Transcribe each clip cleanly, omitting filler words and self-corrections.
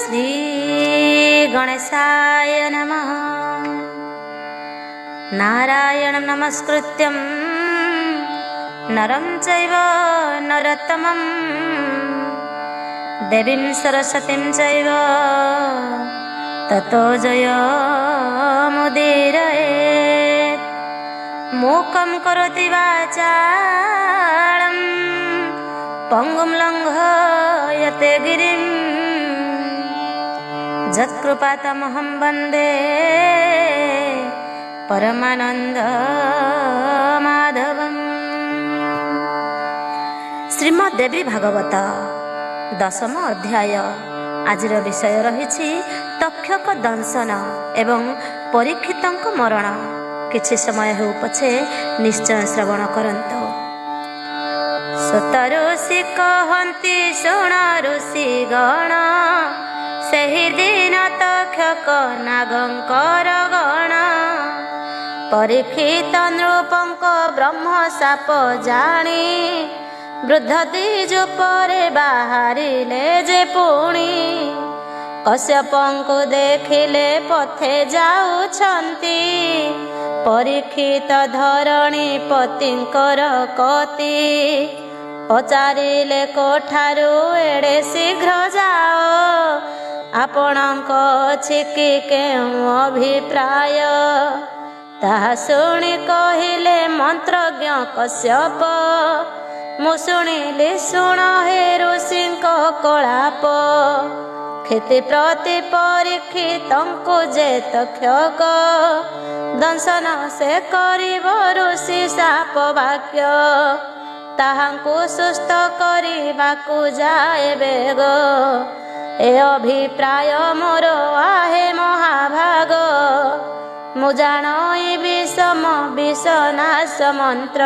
श्री गणेशाय नमः। नारायणं नमस्कृत्यं नरं चैव नरोत्तमं देवीं सरस्वतीं चैव ततो जयमुदीरयेत्। मूकं करोति वाचालं पंगुं लङ्घयते गिरिं यत्कृपातमहं वन्दे परमानन्दमाधवम्। श्रीमद्देवी भागवत दशम अध्याय। आजिर विषय रही तक्षक दंशन एवं परीक्षितଙ୍କ मरण। किछि समय हो पछे निश्चय श्रवण करंतु। सुत ऋषि कहन्ति शुण ऋषि गण, सेहि दिन तक्षक नागंकर गण। परीक्षित नृपंक ब्रह्म शाप जानी, वृद्ध द्विज परे बाहरिले जे पुणी। कश्यपंकु देखिले पथे जाउछन्ति, परीक्षित धरणी पतिंकर कति। पचारिले कोठारु एड़े शीघ्र जाओ, आपणक अछि कि केउं अभिप्राय। ताहा शुणी कहिले मंत्रज्ञ कश्यप, मु शुणिली शुण हे ऋषिंक कलाप। क्षिति प्रति परीक्षितंकु जे तक्षक, दंशन से करिब ऋषि शाप वाक्य। ताहांकु सुस्थ करिबाकु जाए बेग, ए अभिप्राय मोर आहे महाभाग। मु जानई विषम विषनाश मंत्र,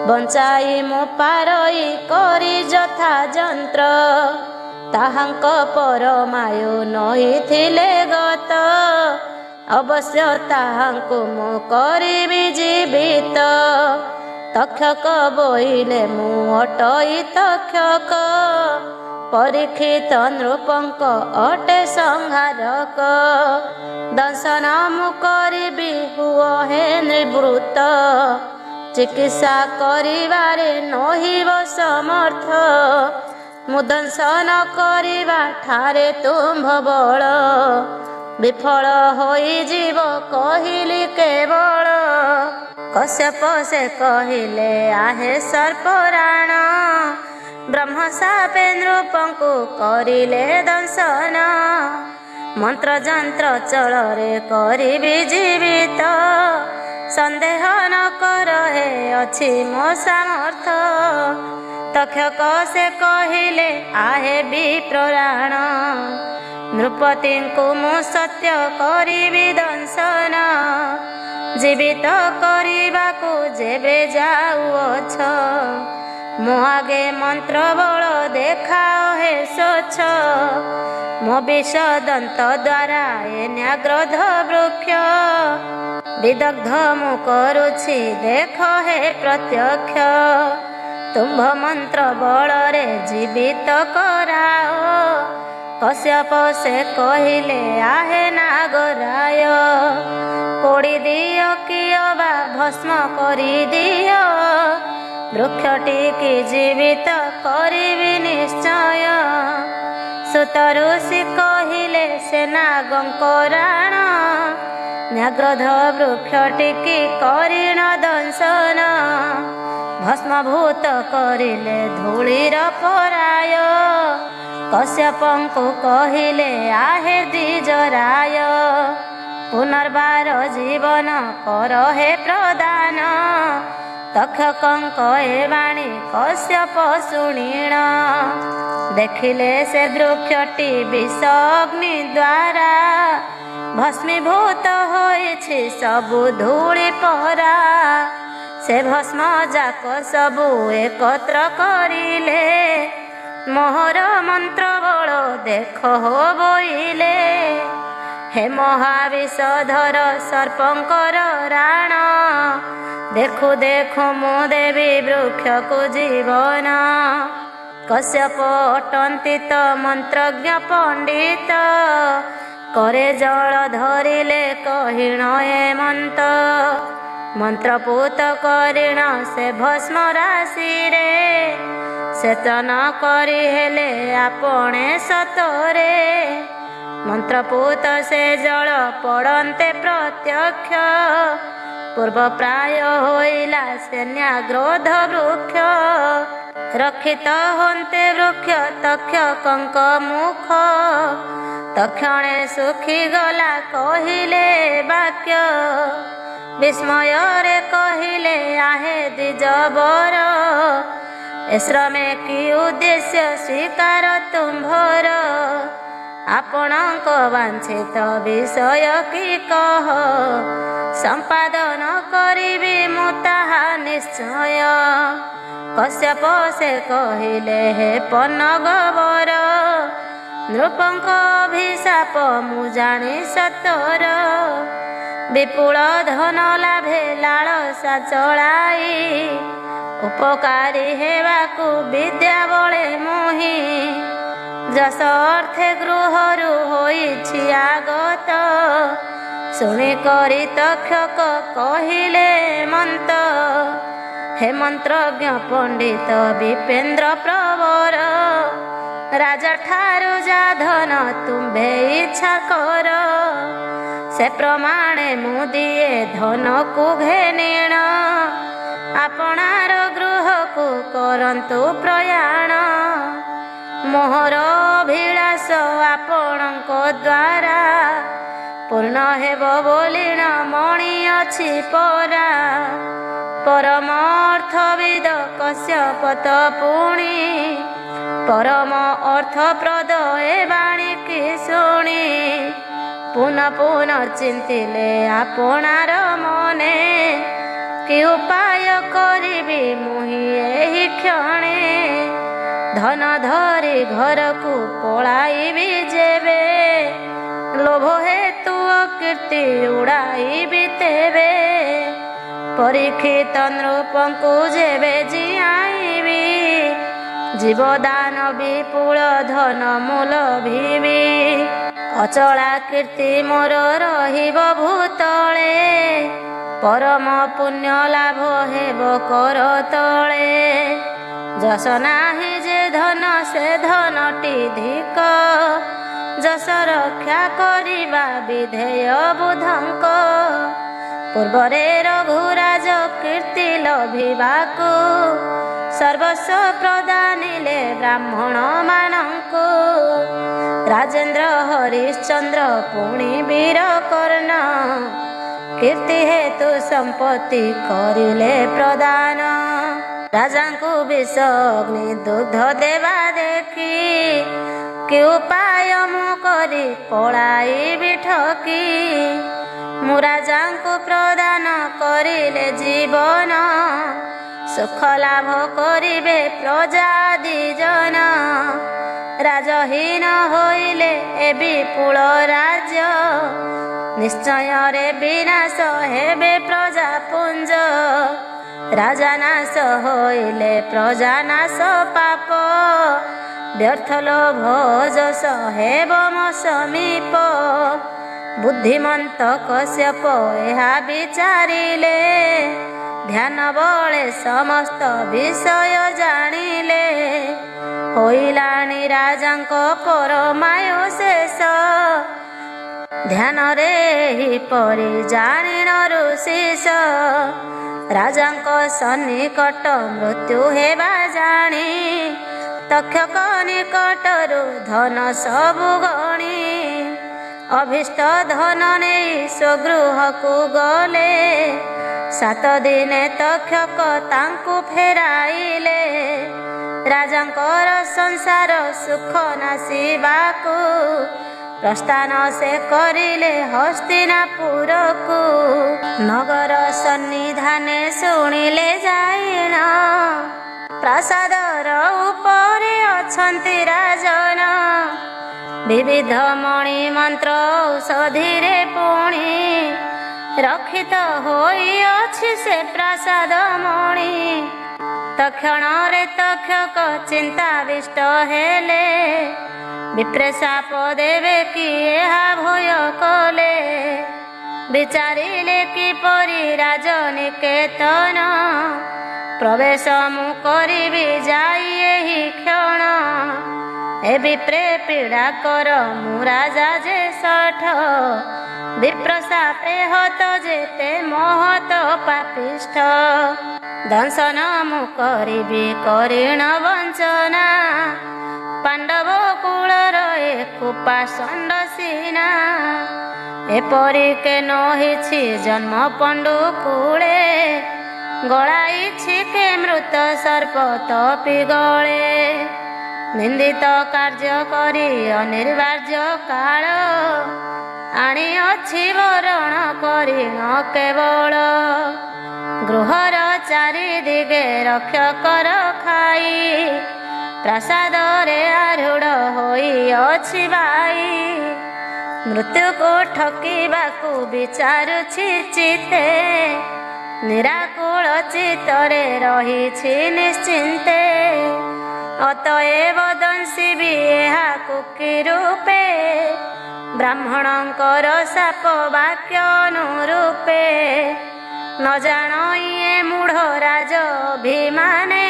बंचाई मु पारई करी यथा जंत्र। ताहांक परमायु नही थिले गत, अवश्य ताहांकु मु करिबि जीवित। तक्षक बोइले मु अटई तक्षक, परीक्षित नृपंक अटे संहारक। दंशन मु करिबि हुओ हे निवृत्त, चिकित्सा करिबारे नहिब समर्थ। मु दंशन करिबा ठारे तुम्भ बळ, विफल होई जीव कहिली केवल। कश्यप से कहिले आहे सर्पराण, ब्रह्म शापे नृपंकु करिले दंशन। मंत्र जंत्र चलरे करिबि जीवित, संदेह न कर हे अछि मो सामर्थ। तक्षक से कहिले आहे विप्राण, नृपतिंकु मु सत्य करिबि दंशन। जीवित करिबाकु जेबे जाउअछ, मो आगे मंत्र बल देखाओ हे स्वच्छ। मो विष दंत द्वारा ए न्याग्रध वृक्ष, विदग्ध मु करुछि देख हे प्रत्यक्ष। तुम्भ मंत्र बलरे जीवित कराओ, कश्यप से कहिले आहे नागराय। कोड़ी दियो कियो बा भस्म करी दियो, वृक्षटी की जीवित करिबि निश्चय। सुत ऋषि कहिले से नागंकराण, न्याग्रध वृक्षटी की करिण दंशन। भस्मभूत करिले धूलिर पराय, कश्यपंकु कहिले आहे द्विजराय। पुनर्बार जीवन कर हे प्रदान, तक्षकंक ए वाणी कश्यप शुणिण। देखिले से वृक्षटी विष अग्नि द्वारा, भस्मीभूत होइछि सबु धूଳି परा। से भस्म जाक सबु एकत्र करिले, मोहर मंत्र बल देख हो बोइले। हे महाविषधर सर्पंकर राण, देखु देखु मु देवी वृक्ष को जीवन। कश्यप अटंती तो मंत्रज्ञ पंडित करे जल धरिले कहिण एमंत मंत्रपूत करिण से भस्म राशि रे सेतन करी हेले आपणे सतरे मंत्रपूत से जल पड़न्ते प्रत्यक्ष पूर्व प्राय होइला सैन्याग्रोध वृक्ष रक्षित हन्ते वृक्ष तक्ष कंक मुख तक्षणे सुखी गला कहिले वाक्य विस्मय रे कहिले आहे द्विजवर एश्रमे की उद्देश्य स्वीकार तुम्भर आपणक वांछित विषय की कह संपादन करिबी मु ताहा निश्चय कश्यप से कहिले हे पन्नगवर नृपंक अभिशाप मु जानी सतर विपुल धन लाभे लालसा चलाई उपकारी हेबाकू विद्या बळे मोहि जस अर्थे गृहरु होइछि आगत शुणी करी तक्षक कहिले मंत हे मंत्रज्ञ पंडित विपेन्द्र प्रवर राजा ठारू जा धन तुम्भे इच्छा कर से प्रमाणे मु दिए धन को घेनिण आपणार गृह को करंतु प्रयाण मोहर अभिलाष आपणक द्वारा पूर्ण हेब बोलिण मणि अछि परा परम अर्थविद कश्यप पुणी परम अर्थप्रद ए बाणी की शुणी पुनः पुनः चिंतिले आपणार मने कि उपाय करिबी मुहि एहि क्षणे धन धरी घर को पळाइबी जेबे लोभ हेतु कीर्ति उड़ाइबी तेबे परीक्षित नृपंकु जेबे जियाइबी जीवदान विपुल धन मूल भीबी अचला कीर्ति मोर रहिब भूतले परम पुण्य लाभ हेब कर तले जस नाही जे धन से धनटी धिक जस रक्षा करिबा विधेय बुधंक पूर्वरे रघुराज कीर्ति लभिबाकू सर्वस्व प्रदानिले ब्राह्मण मानंकु राजेन्द्र हरिश्चंद्र पुणी वीर कर्ण कीर्ति हेतु संपत्ति करिले प्रदान राजा को विष अग्नि दुग्ध देवा देखी कि उपाय मु करी पळाइबी ठकी मु राजा को प्रदान करिले जीवन सुख लाभ करिबे प्रजा दिजन राजहीन होइले ए विपुल राज्य निश्चय रे विनाश हेबे प्रजा पुंज राजा नाश होइले प्रजा नाश पाप व्यर्थ लोभ जस हेब मो समीप बुद्धिमंत कश्यप एहा विचारिले ध्यान बळे समस्त विषय जानिले होइलानि राजांक परमायु शेष ध्यान रे ही परि जानिन ऋषिष राजांक सन्निकट मृत्यु हेबा जानी तक्षक निकटरु धन सबु गणी अभिष्ट धन नेई स्वगृह को गले 7 दिने तक्षक तांकु फेराइले राजांकर संसार सुख नासिबाकू प्रस्थान से करिले हस्तिनापुर को नगर सन्निधाने शुणिले जाइण प्रासादर उपरे अछंती राजन विविध मणि मंत्र औषधि रे पुणी रक्षित होई अछि से प्रासाद मणि ତକ୍ଷଣରେ ତକ୍ଷକ ଚିନ୍ତାବିଷ୍ଟ ହେଲେ, ବିପ୍ରେ ଶାପ ଦେବେ କି ଏହା ଭୟ କଲେ। ବିଚାରିଲେ କିପରି ରାଜନିକେତନ, ପ୍ରବେଶ ମୁଁ କରିବି ଯାଇ ଏହି କ୍ଷଣ। ଏ ବିପ୍ରେ ପୀଡ଼ା କର ମୁଁ ରାଜା ଯେ ଶଠ, ବିପ୍ର ଶାପେ ହତ ଯେତେ ମହତ ପାପିଷ୍ଠ। ଦଂଶନ ମୁଁ କରିବି କରିଣ ବଞ୍ଚନା, ପାଣ୍ଡବ କୁଳର ଏ କୁପାଷଣ୍ଡ ସିନା। ଏପରି କେ ନହିଛି ଜନ୍ମ ପଣ୍ଡୁ କୂଳେ, ଗଳାଇଛି କେ ମୃତ ସର୍ପ ତପି ଗଳେ। ନିନ୍ଦିତ କାର୍ଯ୍ୟ କରି ଅନିର୍ବାର୍ଯ୍ୟ କାଳ, ଆଣିଅଛି ବରଣ କରିଣ କେବଳ। ଗୃହର ଚାରିଦିଗେ ରକ୍ଷକର ଖାଇ, ପ୍ରାସାଦରେ ଆରୂଢ଼ ହୋଇଅଛି ବାଇ। ମୃତ୍ୟୁକୁ ଠକିବାକୁ ବିଚାରୁଛି ଚିତେ, ନିରାକୁଳ ଚିତ୍ତରେ ରହିଛି ନିଶ୍ଚିନ୍ତେ। ଅତଏବ ଦଂଶିବି ଏହାକୁ କି ରୂପେ, ବ୍ରାହ୍ମଣଙ୍କର ଶାପ ବାକ୍ୟ ଅନୁରୂପେ। ନ ଜାଣ ଇଏ ମୂଢ଼ ରାଜ ଅଭିମାନେ,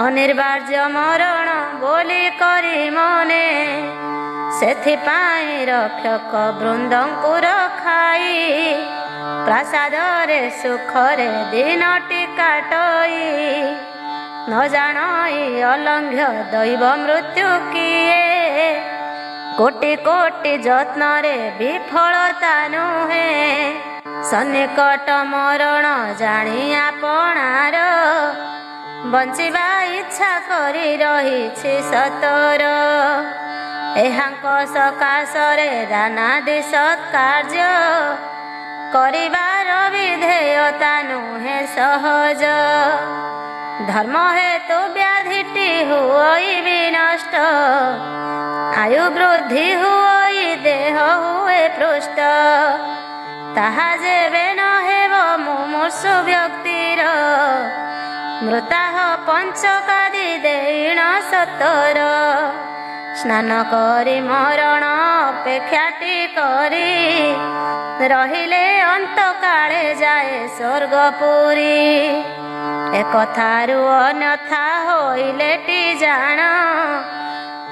ଅନିର୍ବାର୍ଯ୍ୟ ମରଣ ବୋଲି କରି ମନେ। ସେଥିପାଇଁ ରକ୍ଷକ ବୃନ୍ଦଙ୍କୁ ରଖାଇ, ପ୍ରାସାଦରେ ସୁଖରେ ଦିନଟି କାଟଇ। ନ ଜାଣଇ ଅଲଙ୍ଘ୍ୟ ଦୈବ ମୃତ୍ୟୁ କିଏ, କୋଟି କୋଟି ଯତ୍ନରେ ବିଫଳତା ନୁହେଁ। ସନ୍ନିକଟ ମରଣ ଜାଣି ଆପଣାର, ବଞ୍ଚିବା ଇଚ୍ଛା କରି ରହିଛି ସତର। ଏହାଙ୍କ ସକାଶରେ ନାନାଦି ସତ୍କାର୍ଯ୍ୟ, କରିବାର ବିଧେୟତା ନୁହେଁ ସହଜ। ଧର୍ମ ହେତୁ ବ୍ୟାଧିଟି ହୁଅଇ ବିନଷ୍ଟ, ଆୟୁ ବୃଦ୍ଧି ହୁଅଇ ଦେହ ହୁଏ ପୃଷ୍ଟ। ତାହା ଯେବେ ନ ହେବ ମୁମୂର୍ଷୁ ବ୍ୟକ୍ତିର, ମୃତାହ ପଞ୍ଚକାଦି ଦେଇଣ ସତର। ସ୍ନାନ କରି ମରଣ ଅପେକ୍ଷାଟି କରି, ରହିଲେ ଅନ୍ତକାଳେ ଯାଏ ସ୍ୱର୍ଗପୁରୀ। ଏକଥାରୁ ଅନ୍ୟଥା ହୋଇଲେଟି ଜାଣ,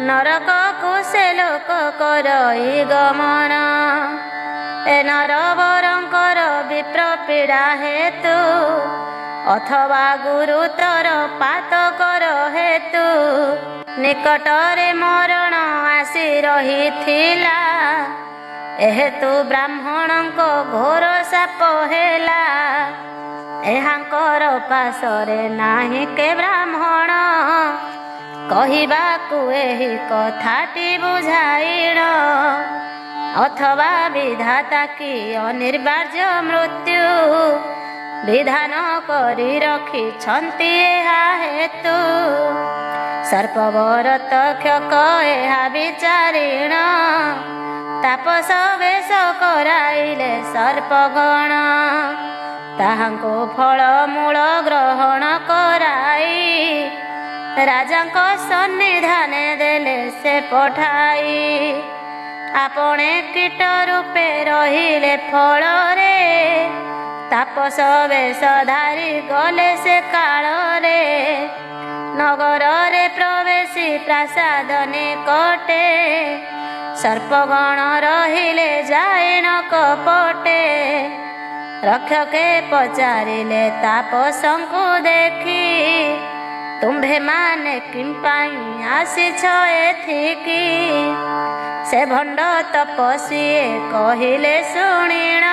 ନରକକୁ ସେ ଲୋକ କରଇ ଗମନ। ଏ ନରବରଙ୍କର ବିପ୍ର ପୀଡ଼ା ହେତୁ, ଅଥବା ଗୁରୁତର ପାତକର ହେତୁ। ନିକଟରେ ମରଣ ଆସି ରହିଥିଲା, ଏହେତୁ ବ୍ରାହ୍ମଣଙ୍କ ଘୋର ଶାପ ହେଲା। ଏହାଙ୍କର ପାଶରେ ନାହିଁ କେ ବ୍ରାହ୍ମଣ, କହିବାକୁ ଏହି କଥାଟି ବୁଝାଇଣ। ଅଥବା ବିଧାତା କି ଅନିର୍ବାର୍ଯ୍ୟ ମୃତ୍ୟୁ, ବିଧାନ କରି ରଖିଛନ୍ତି ଏହା ହେତୁ। ସର୍ପବର ତକ୍ଷକ ଏହା ବିଚାରିଣ, ତାପସ ବେଶ କରାଇଲେ ସର୍ପଗଣ। ତାହାଙ୍କୁ ଫଳମୂଳ ଗ୍ରହଣ କରାଇ, ରାଜାଙ୍କ ସନ୍ନିଧାନେ ଦେଲେ ସେ ପଠାଇ। ଆପणे କୀଟ ରୂପେ ରହିଲେ ଫଳରେ, ତାପସ ବେଶ ଧାରି ଗଲେ ସେ କାଳରେ। ନଗରରେ ପ୍ରବେଶି ପ୍ରାସାଦ ନିକଟେ, ସର୍ପଗଣ ରହିଲେ ଯାଏନ କପଟେ। ରକ୍ଷକେ ପଚାରିଲେ ତାପସଙ୍କୁ ଦେଖି, ତୁମ୍ଭେମାନେ କିମ୍ପାଇଁ ଆସିଛ ଏଠିକି? ସେ ଭଣ୍ଡ ତପସ୍ୱୀଏ କହିଲେ ଶୁଣିଣ,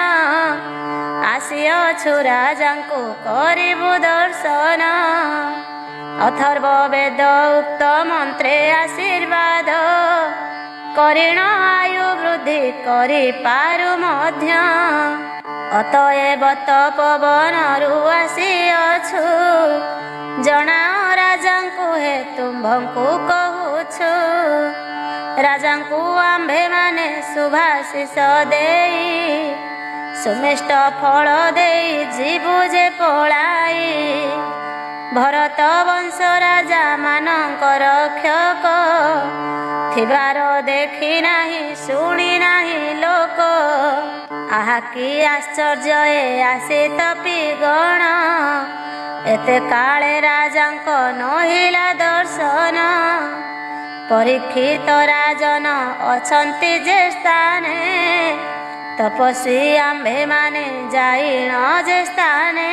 ଆସିଅଛୁ ରାଜାଙ୍କୁ କରିବୁ ଦର୍ଶନ। ଅଥର୍ବ ବେଦ ଉକ୍ତ ମନ୍ତ୍ରେ ଆଶୀର୍ବାଦ, କରିଣ ଆୟୁ ବୃଦ୍ଧି କରିପାରୁ ମଧ୍ୟ। ଅତଏବ ତପବନରୁ ଆସିଅଛୁ, ଜଣାଅ ରାଜାଙ୍କୁ ହେ ତୁମ୍ଭଙ୍କୁ କହୁଛୁ। ରାଜାଙ୍କୁ ଆମ୍ଭେମାନେ ଶୁଭାଶିଷ ଦେଇ, ସୁମିଷ୍ଟ ଫଳ ଦେଇ ଯିବୁ ଯେ ପଳାଇ। ଭରତ ବଂଶ ରାଜା ମାନଙ୍କର ରକ୍ଷକ ଥିବାର ଦେଖି ନାହିଁ ଶୁଣି ନାହିଁ ଲୋକ। ଆହା କି ଆଶ୍ଚର୍ଯ୍ୟ ଏ ଆସିତ ପିଗଣ ଏତେ କାଳେ ରାଜାଙ୍କ ନହିଲା ଦର୍ଶନ। ପରୀକ୍ଷିତ ରାଜନ ଅଛନ୍ତି ଯେ ସ୍ଥାନେ ତପସ୍ୱୀ ଆମ୍ଭେମାନେ ଯାଇଣ ଯେ ସ୍ଥାନେ।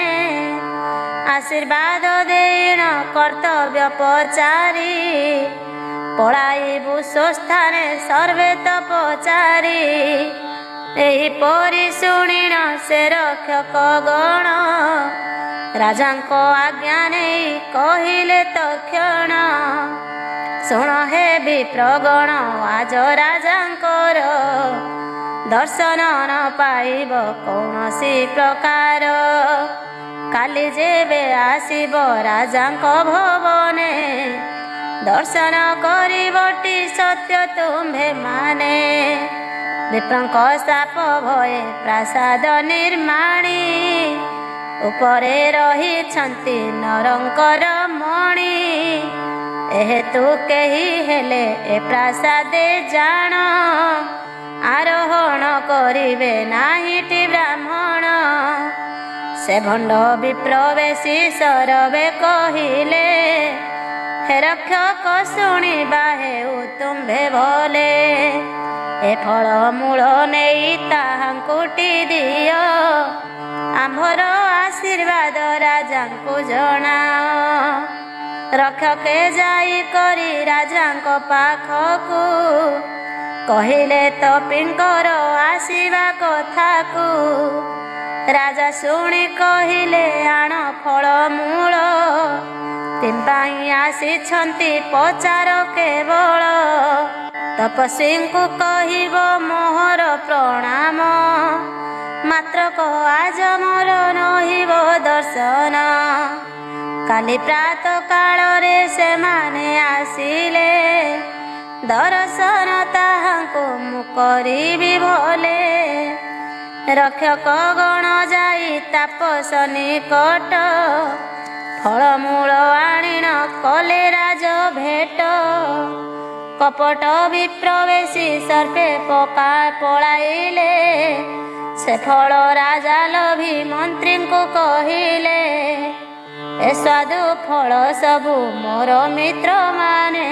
ଆଶୀର୍ବାଦ ଦେଇଣ କର୍ତ୍ତବ୍ୟ ପଚାରି ପଳାଇବୁ ସ୍ୱସ୍ଥାନେ ସର୍ବେ ତପଚାରି। ଏହିପରି ଶୁଣିଣ ସେ ରକ୍ଷକ ଗଣ ରାଜାଙ୍କ ଆଜ୍ଞା ନେଇ କହିଲେ ତକ୍ଷଣ। ଶୁଣ ହେ ବିପ୍ରଗଣ ଆଜ ରାଜାଙ୍କର ଦର୍ଶନ ନ ପାଇବ କୌଣସି ପ୍ରକାର। କାଲି ଯେବେ ଆସିବ ରାଜାଙ୍କ ଭବନେ ଦର୍ଶନ କରିବଟି ସତ୍ୟ ତୁମ୍ଭେ ମାନେ। ବିପ୍ରଙ୍କ ଶାପ ଭଏ ପ୍ରାସାଦ ନିର୍ମାଣୀ ଉପରେ ରହିଛନ୍ତି ନରଙ୍କର ମଣି। ଏହେତୁ କେହି ହେଲେ ଏ ପ୍ରାସାଦେ ଜାଣ ଆରୋହଣ କରିବେ ନାହିଁଟି ବ୍ରାହ୍ମଣ। ସେ ଭଣ୍ଡ ବିପ୍ରବେଶୀ ସରବେ କହିଲେ ହେ ରକ୍ଷକ ଶୁଣିବା ହେଉ ତୁମ୍ଭେ ଭଲେ। ଏ ଫଳ ମୂଳ ନେଇ ତାହାଙ୍କୁଟି ଦିଅ ଆମ୍ଭର ଆଶୀର୍ବାଦ ରାଜାଙ୍କୁ ଜଣାଅ। ରକ୍ଷକେ ଯାଇ କରି ରାଜାଙ୍କ ପାଖକୁ କହିଲେ ତପୀଙ୍କର ଆସିବା କଥାକୁ। ରାଜା ଶୁଣି କହିଲେ ଆଣ ଫଳ ମୂଳ ତିମ୍ପାଇଁ ଆସିଛନ୍ତି ପଚାର କେବଳ। ତପସ୍ୱୀଙ୍କୁ କହିବ ମୋହର ପ୍ରଣାମ ମାତ୍ରକ ଆଜ ମୋର ନହିବ ଦର୍ଶନ। କାଲି ପ୍ରାତ କାଳରେ ସେମାନେ ଆସିଲେ ଦର୍ଶନ ତାହାଙ୍କୁ ମୁଁ କରିବି ଭଲେ। ରକ୍ଷକ ଗଣ ଯାଇ ତାପସ ନିକଟ ଫଳମୂଳ ଆଣିଣ କଲେ ରାଜ ଭେଟ। କପଟ ବିପ୍ରବେଶୀ ସର୍ପେ ପକା ପଳାଇଲେ ସେ ଫଳ ରାଜା ଲୋଭି ମନ୍ତ୍ରୀଙ୍କୁ କହିଲେ ଏ ସ୍ୱାଦୁ ଫଳ ସବୁ ମୋର ମିତ୍ରମାନେ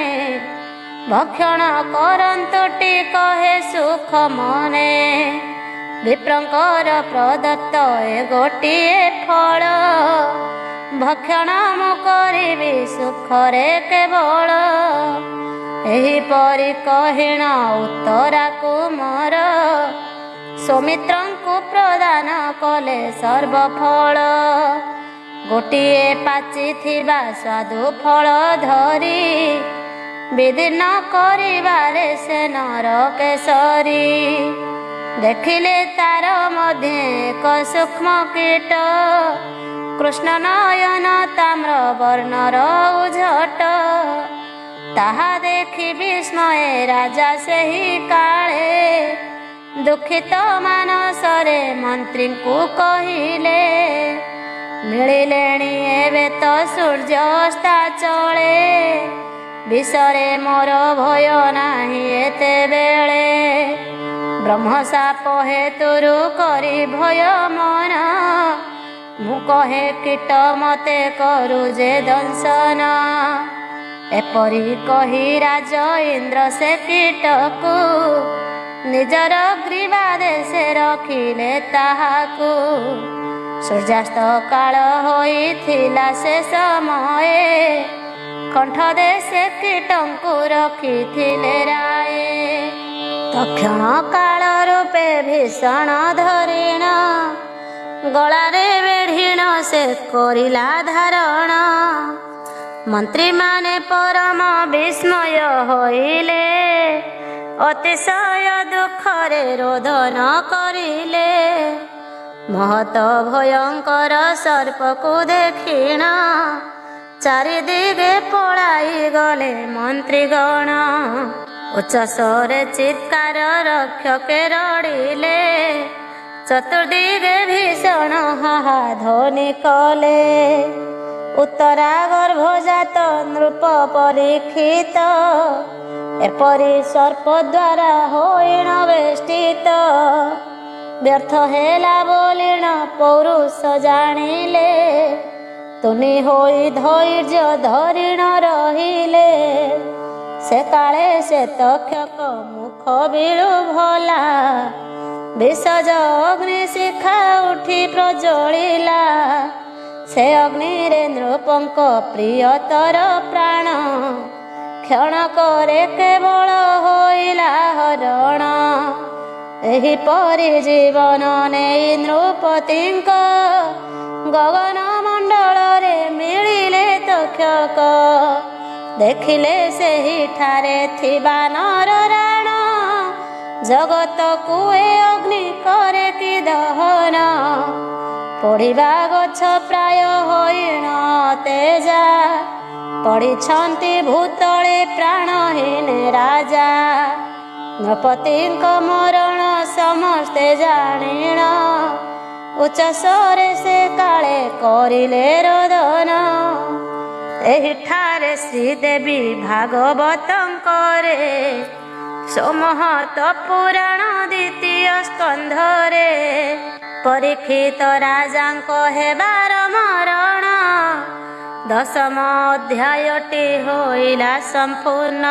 ଭକ୍ଷଣ କରନ୍ତୁଟି କହେ ସୁଖ ମନେ। ବିପ୍ରଙ୍କର ପ୍ରଦତ୍ତ ଏ ଗୋଟିଏ ଫଳ ଭକ୍ଷଣ ମୁଁ କରିବି ସୁଖରେ କେବଳ। ଏହିପରି କହିଣ ଉତ୍ତରାକୁ ମୋର ସୌମିତ୍ରଙ୍କୁ ପ୍ରଦାନ କଲେ ସର୍ବଫଳ। ଗୋଟିଏ ପାଚିଥିବା ସ୍ୱାଦୁ ଫଳ ଧରି ବିଦୀର୍ଣ୍ଣ କରିବାରେ ସେ ନରକେଶରୀ। ଦେଖିଲେ ତାର ମଧ୍ୟ ଏକ ସୂକ୍ଷ୍ମ କୀଟ କୃଷ୍ଣ ନୟନ ତାମ୍ର ବର୍ଣ୍ଣର ଉଝଟ। ତାହା ଦେଖି ବିସ୍ମୟେ ରାଜା ସେହି କାଳେ ଦୁଃଖିତ ମାନସରେ ମନ୍ତ୍ରୀଙ୍କୁ କହିଲେ ମିଳିଲେଣି ଏବେ ତ ସୂର୍ଯ୍ୟ ଅସ୍ତାଚଳେ ବିଷରେ ମୋର ଭୟ ନାହିଁ ଏତେବେଳେ। ବ୍ରହ୍ମଶାପ ହେତୁରୁ କରି ଭୟ ମନ ମୁଁ କହେ କୀଟ ମତେ କରୁ ଯେ ଦଂଶନ। ଏପରି କହି ରାଜ ଇନ୍ଦ୍ର ସେ କୀଟକୁ ନିଜର ଗ୍ରୀବାଦେ ସେ ରଖିଲେ ତାହାକୁ। ସୂର୍ଯ୍ୟାସ୍ତ କାଳ ହୋଇଥିଲା ସେ ସମୟେ କଣ୍ଠଦେ ସେ କୀଟଙ୍କୁ ରଖିଥିଲେ ରାଏ। ତକ୍ଷଣ କାଳ ରୂପେ ଭୀଷଣ ଧରିଣ ଗଳାରେ ବେଢ଼ିଣ ସେ କରିଲା ଧାରଣ। ମନ୍ତ୍ରୀମାନେ ପରମ ବିସ୍ମୟ ହୋଇଲେ ଅତିଶୟ ଦୁଃଖରେ ରୋଦନ କରିଲେ। ମହତ ଭୟଙ୍କର ସର୍ପକୁ ଦେଖିଣ ଚାରିଦିଗେ ପଳାଇ ଗଲେ ମନ୍ତ୍ରୀଗଣ। ଉଚ୍ଚସ୍ୱରେ ଚିତ୍କାର ରକ୍ଷକେ ରଡ଼ିଲେ ଚତୁର୍ଦିଗେ ଭୀଷଣ ହାହା ଧ୍ୱନି କଲେ। ଉତ୍ତରା ଗର୍ଭଜାତ ନୃପ ପରୀକ୍ଷିତ ଏପରି ସର୍ପ ଦ୍ୱାରା ହୋଇଣ ବେଷ୍ଟିତ ବ୍ୟର୍ଥ ହେଲା ବୋଲିଣ ପୌରୁଷ ଜାଣିଲେ ତୁନି ହୋଇ ଧୈର୍ଯ୍ୟ ଧରିଣ ରହିଲେ ସେ କାଳେ ସେ ତକ୍ଷକ ମୁଖ ବିଳୁ ଭଲା ବିଷଜ ଅଗ୍ନି ଶିଖା ଉଠି ପ୍ରଜ୍ୱଳିଲା ସେ ଅଗ୍ନିରେ ନୃପଙ୍କ ପ୍ରିୟତର ପ୍ରାଣ କ୍ଷଣକରେ କେବଳ ହୋଇଲା ହରଣ ଏହିପରି ଜୀବନ ନେଇ ନୃପତିଙ୍କ ଗଗନ ମଣ୍ଡଳରେ ମିଳିଲେ ତକ୍ଷକ ଦେଖିଲେ ସେହିଠାରେ ଥିବା ନର ରାଣ ଜଗତକୁ ଏ ଅଗ୍ନି କରେ କି ଦହନ ପଡ଼ିବା ଗଛ ପ୍ରାୟ ହୋଇଣ ତେଜା ପଡ଼ିଛନ୍ତି ଭୂତଳେ ପ୍ରାଣହୀନ ରାଜା ନୃପତିଙ୍କ ମରଣ ସମସ୍ତେ ଜାଣିଣ ଉଚ୍ଚସ୍ୱରେ ସେ କାଳେ କରିଲେ ରୋଦନ ଏହିଠାରେ ଶ୍ରୀଦେବୀ ଭାଗବତଙ୍କରେ ସୋମହତ ପୁରାଣ ଦ୍ୱିତୀୟ ସ୍କନ୍ଧରେ ପରୀକ୍ଷିତ ରାଜାଙ୍କ ହେବାର ମରଣ ଦଶମ ଅଧ୍ୟାୟଟି ହୋଇଲା ସମ୍ପୂର୍ଣ୍ଣ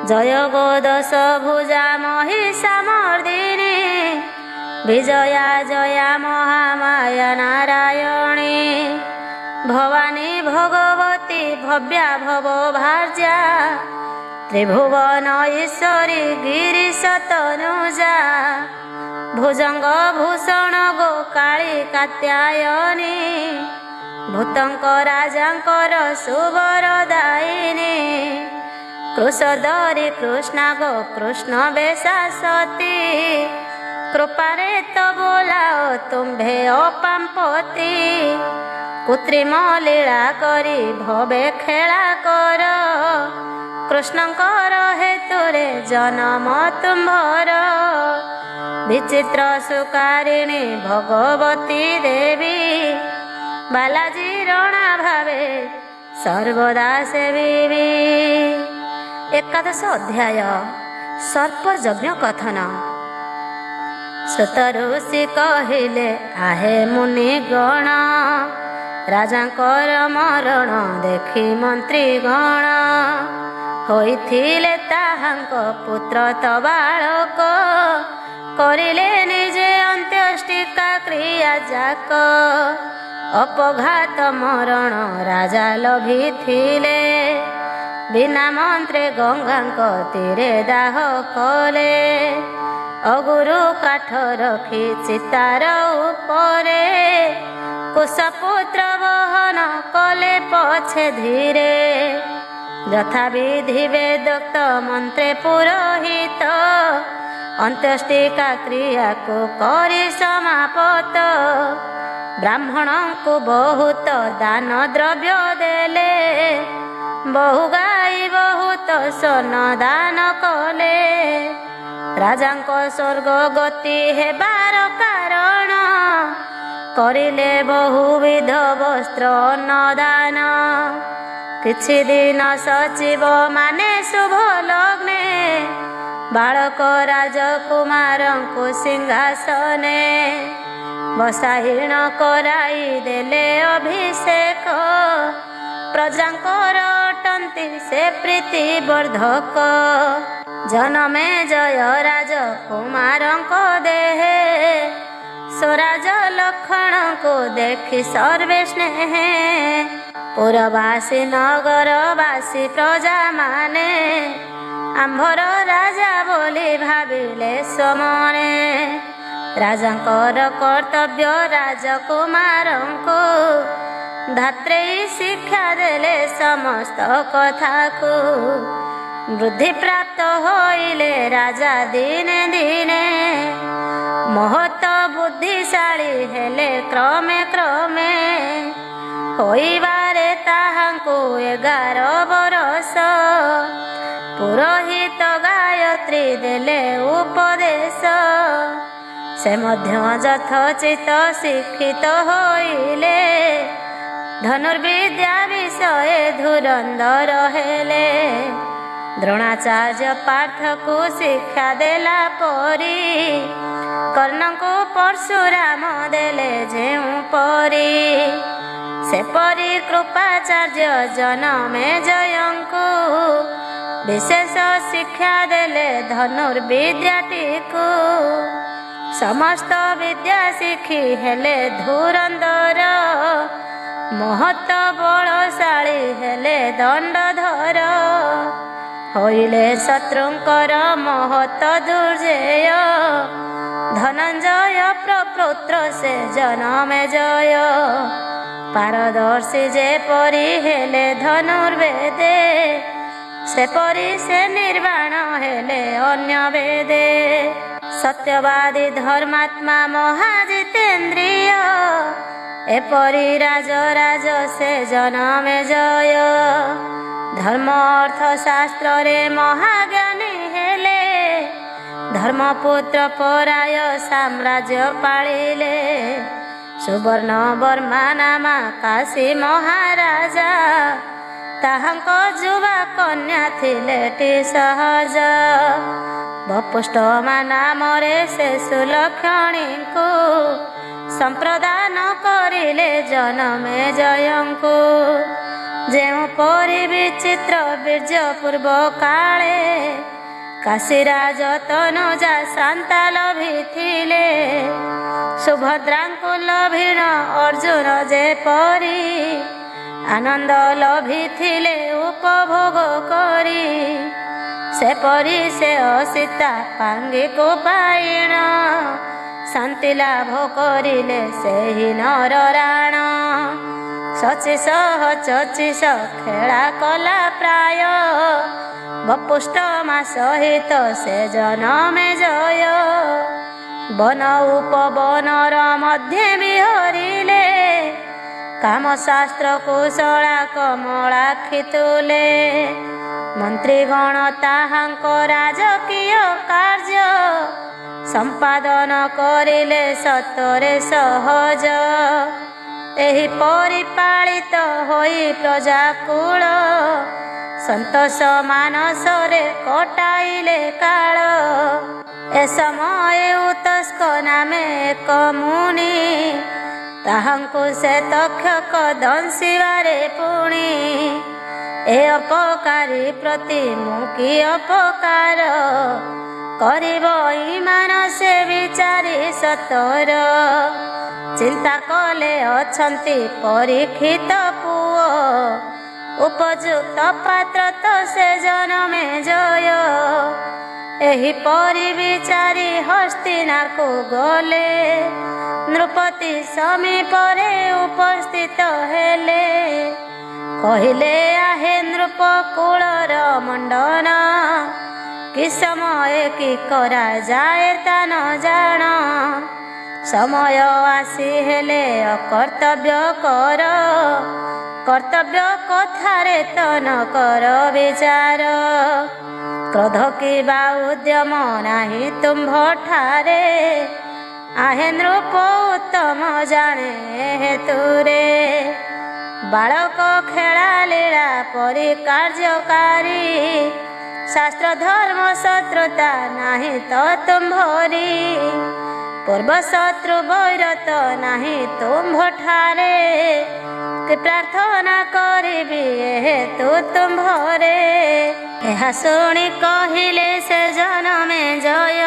ଜୟ ଗୋ ଦଶ ଭୁଜା ମହିଷା ମର୍ଦିନୀ ବିଜୟା ଜୟା ମହାମାୟା ନାରାୟଣୀ ଭବାନୀ ଭଗବତୀ ଭବ୍ୟା ଭବ ଭାର୍ଯ୍ୟା ତ୍ରିଭୁବନ ଈଶ୍ୱରୀ ଗିରିଶ ତନୁଜା ଭୁଜଙ୍ଗ ଭୂଷଣ ଗୋ କାଳୀ କାତ୍ୟାୟନୀ ଭୂତଙ୍କ ରାଜାଙ୍କର ସୁବରଦାୟିନୀ କୃଷଧରି କୃଷ୍ଣା ଗୋ କୃଷ୍ଣ ବେଶା ସତୀ କୃପାରେ ତ ବୋଲାଓ ତୁମ୍ଭେ ଅପାମ୍ପତି କୃତ୍ରିମ ଲୀଳା କରି ଭବେ ଖେଳା କର କୃଷ୍ଣଙ୍କର ହେତୁରେ ଜନମ ତୁମ୍ଭର ବିଚିତ୍ର ସୁକାରିଣୀ ଭଗବତୀ ଦେବୀ ବାଲାଜୀ ରଣା ଭାବେ ସର୍ବଦା ସେବିବି। ଏକାଦଶ ଅଧ୍ୟାୟ ସର୍ପ ଯଜ୍ଞ କଥନ। ସୁତ ଋଷି କହିଲେ ଆହେ ମୁନି ଗଣ ରାଜାଙ୍କର ମରଣ ଦେଖି ମନ୍ତ୍ରୀ ଗଣ ହୋଇଥିଲେ ତାହାଙ୍କ ପୁତ୍ର ତ ବାଳକ କରିଲେ ନିଜେ ଅନ୍ତ୍ୟେଷ୍ଟିକା କ୍ରିୟା ଯାକ ଅପଘାତ ମରଣ ରାଜା ଲଭିଥିଲେ ବିନା ମନ୍ତ୍ରେ ଗଙ୍ଗାଙ୍କ ତୀରେ ଦାହ କଲେ ଅଗୁରୁ କାଠ ରଖି ଚିତାର ଉପରେ କୁଶପୁତ୍ର ବହନ କଲେ ପଛେ ଧୀରେ ଯଥାବିଧି ବେଦୋକ୍ତ ମନ୍ତ୍ରେ ପୁରୋହିତ ଅନ୍ତ୍ୟେଷ୍ଟିକା କ୍ରିୟାକୁ କରି ସମାପତ ବ୍ରାହ୍ମଣଙ୍କୁ ବହୁତ ଦାନ ଦ୍ରବ୍ୟ ଦେଲେ ବହୁ ଗାଈ ବହୁତ ସ୍ୱର୍ଣ୍ଣ ଦାନ କଲେ ରାଜାଙ୍କ ସ୍ୱର୍ଗ ଗତି ହେବାର କାରଣ କରିଲେ ବହୁବିଧ ବସ୍ତ୍ର ଅନ୍ନଦାନ କିଛି ଦିନ ସଚିବ ମାନେ ଶୁଭ ଲଗ୍ନେ ବାଳକ ରାଜକୁମାରଙ୍କୁ ସିଂହାସନେ ବସାହୀନ କରାଇ ଦେଲେ ଅଭିଷେକ ପ୍ରଜାଙ୍କର ଅଟନ୍ତି ସେ ପ୍ରୀତି ବର୍ଦ୍ଧକ ଜନମେ ଜୟ ରାଜକୁମାରଙ୍କ ଦେହେ ସ୍ୱରାଜ ଲକ୍ଷଣଙ୍କୁ ଦେଖି ସର୍ବେ ସ୍ନେହେ ପୁରବାସୀ ନଗରବାସୀ ପ୍ରଜାମାନେ ଆମ୍ଭର ରାଜା ବୋଲି ଭାବିଲେ ସମନେ ରାଜାଙ୍କର କର୍ତ୍ତବ୍ୟ ରାଜକୁମାରଙ୍କୁ ଧାତ୍ରେୟୀ ଶିକ୍ଷା ଦେଲେ ସମସ୍ତ କଥାକୁ ବୃଦ୍ଧି ପ୍ରାପ୍ତ ହୋଇଲେ ରାଜା ଦିନେ ଦିନେ ମହତ ବୁଦ୍ଧିଶାଳୀ ହେଲେ କ୍ରମେ କ୍ରମେ ହୋଇବାରେ ତାହାଙ୍କୁ 11 ବରଷ ପୁରୋହିତ ଗାୟତ୍ରୀ ଦେଲେ ଉପଦେଶ ସେ ମଧ୍ୟ ଯଥୋଚିତ ଶିକ୍ଷିତ ହୋଇଲେ ଧନୁର୍ବିଦ୍ୟା ବିଷୟ ଧୁରନ୍ଧର ହେଲେ। ଦ୍ରୋଣାଚାର୍ଯ୍ୟ ପାର୍ଥକୁ ଶିକ୍ଷା ଦେଲା ପରି କର୍ଣ୍ଣଙ୍କୁ ପରଶୁରାମ ଦେଲେ ଯେଉଁ ପରି। ସେପରି କୃପାଚାର୍ଯ୍ୟ ଜନମେଜୟଙ୍କୁ ବିଶେଷ ଶିକ୍ଷା ଦେଲେ ଧନୁର୍ବିଦ୍ୟାଟିକୁ। ସମସ୍ତ ବିଦ୍ୟା ଶିଖି ହେଲେ ଧୁରନ୍ଧର, ମହତ ବଳଶାଳୀ ହେଲେ ଦଣ୍ଡଧର। ହୋଇଲେ ଶତ୍ରୁଙ୍କର ମହତ ଦୁର୍ଜୟ, ଧନଞ୍ଜୟ ପ୍ରପୌତ୍ର ସେ ଜନମେଜୟ। ପାରଦର୍ଶୀ ଯେପରି ହେଲେ ଧନୁର୍ବେଦେ, ସେପରି ସେ ନିର୍ବାଣ ହେଲେ ଅନ୍ୟ ବେଦେ। ସତ୍ୟବାଦୀ ଧର୍ମାତ୍ମା ମହାଜିତେନ୍ଦ୍ରିୟ, ଏପରି ରାଜରାଜ ସେ ଜନମେଜୟ। ଧର୍ମ ଅର୍ଥ ଶାସ୍ତ୍ରରେ ମହାଜ୍ଞାନୀ ହେଲେ, ଧର୍ମପୁତ୍ର ପରାୟ ସାମ୍ରାଜ୍ୟ ପାଳିଲେ। ସୁବର୍ଣ୍ଣ ବର୍ମା ନାମା କାଶୀ ମହାରାଜା, ତାହାଙ୍କ ଯୁବା କନ୍ୟା ଥିଲେ ଟି ସହଜ। ବପୁଷ୍ଠମା ନାମରେ ସେ ସୁଲକ୍ଷଣୀଙ୍କୁ ସମ୍ପ୍ରଦାନ କରିଲେ ଜନମେଜୟଙ୍କୁ। ଯେଉଁ ପରି ବିଚିତ୍ର ବୀର୍ଯ୍ୟ ପୂର୍ବ କାଳେ, କାଶୀରାଜ ତନୁଜା ଶାନ୍ତା ଲଭିଥିଲେ। ସୁଭଦ୍ରାଙ୍କୁ ଲଭିଣ ଅର୍ଜୁନ ଯେପରି, ଆନନ୍ଦ ଲଭିଥିଲେ ଉପଭୋଗ କରି। ସେପରି ସେ ଅସୀତା ପାଙ୍ଗିକୁ ପାଇଣ, ଶାନ୍ତି ଲାଭ କରିଲେ ସେହି ନରରାଣ। 25 ଖେଳା କଲା ପ୍ରାୟ, ବପୁଷ୍ଠମା ସହିତ ସେ ଜନମେଜୟ। ବନ ଉପବନର ମଧ୍ୟେ ବିହରିଲେ, କାମଶାସ୍ତ୍ର କୁଶଳା କମଳାକ୍ଷୀ ତୁଲେ। ମନ୍ତ୍ରୀଗଣ ତାହାଙ୍କ ରାଜକୀୟ କାର୍ଯ୍ୟ, ସମ୍ପାଦନ କରିଲେ ସତରେ ସହଜ। ଏହି ପରିପାଳିତ ହୋଇ ପ୍ରଜାକୁଳ, ସନ୍ତୋଷ ମାନସରେ କଟାଇଲେ କାଳ। ଏ ସମୟ ଉତସ୍କ ନାମେ ଏକ ମୁନି, ତାହାଙ୍କୁ ସେ ତକ୍ଷକ ଦଂଶିବାରେ ପୁଣି। ଏ ଅପକାରୀ ପ୍ରତି ମୁଁ କି ଅପକାର, କରିବ ଇମାନ ସେ ବିଚାରି ସତର। ଚିନ୍ତା କଲେ ଅଛନ୍ତି ପରୀକ୍ଷିତ ପୁଅ, ଉପଯୁକ୍ତ ପାତ୍ର ତ ସେ ଜନମେଜୟ। ଏହିପରି ବିଚାରି ହସ୍ତିନାକୁ ଗଲେ, ନୃପତି ସମୀପରେ ଉପସ୍ଥିତ ହେଲେ। କହିଲେ ଆହେ ନୃପକୁଳର ମଣ୍ଡନ, କି ସମୟ କି କରାଯାଏ ତା ନ ଜାଣ। ସମୟ ଆସି ହେଲେ ଅକର୍ତ୍ତବ୍ୟ କର, କର୍ତ୍ତବ୍ୟ କଥାରେ ତ ନ କର ବିଚାର। କ୍ରୋଧ କିବା ଉଦ୍ୟମ ନାହିଁ ତୁମ୍ଭଠାରେ, ଆହେ ନୃପ ଉତ୍ତମ ଜାଣେ ହେତୁରେ। ବାଳକ ଖେଳା ଲୀଳା ପରି କାର୍ଯ୍ୟକାରୀ, ଶାସ୍ତ୍ର ଧର୍ମ ଶତ୍ରୁତା ନାହିଁ ତ ତୁମ୍ଭରି। ପୂର୍ବ ଶତ୍ରୁ ବୈରତ ନାହିଁ ତୁମ୍ଭଠାରେ, କି ପ୍ରାର୍ଥନା କରିବି ହେତୁ ତୁମ୍ଭରେ। ଏହା ଶୁଣି କହିଲେ ସେ ଜନମେଜୟ,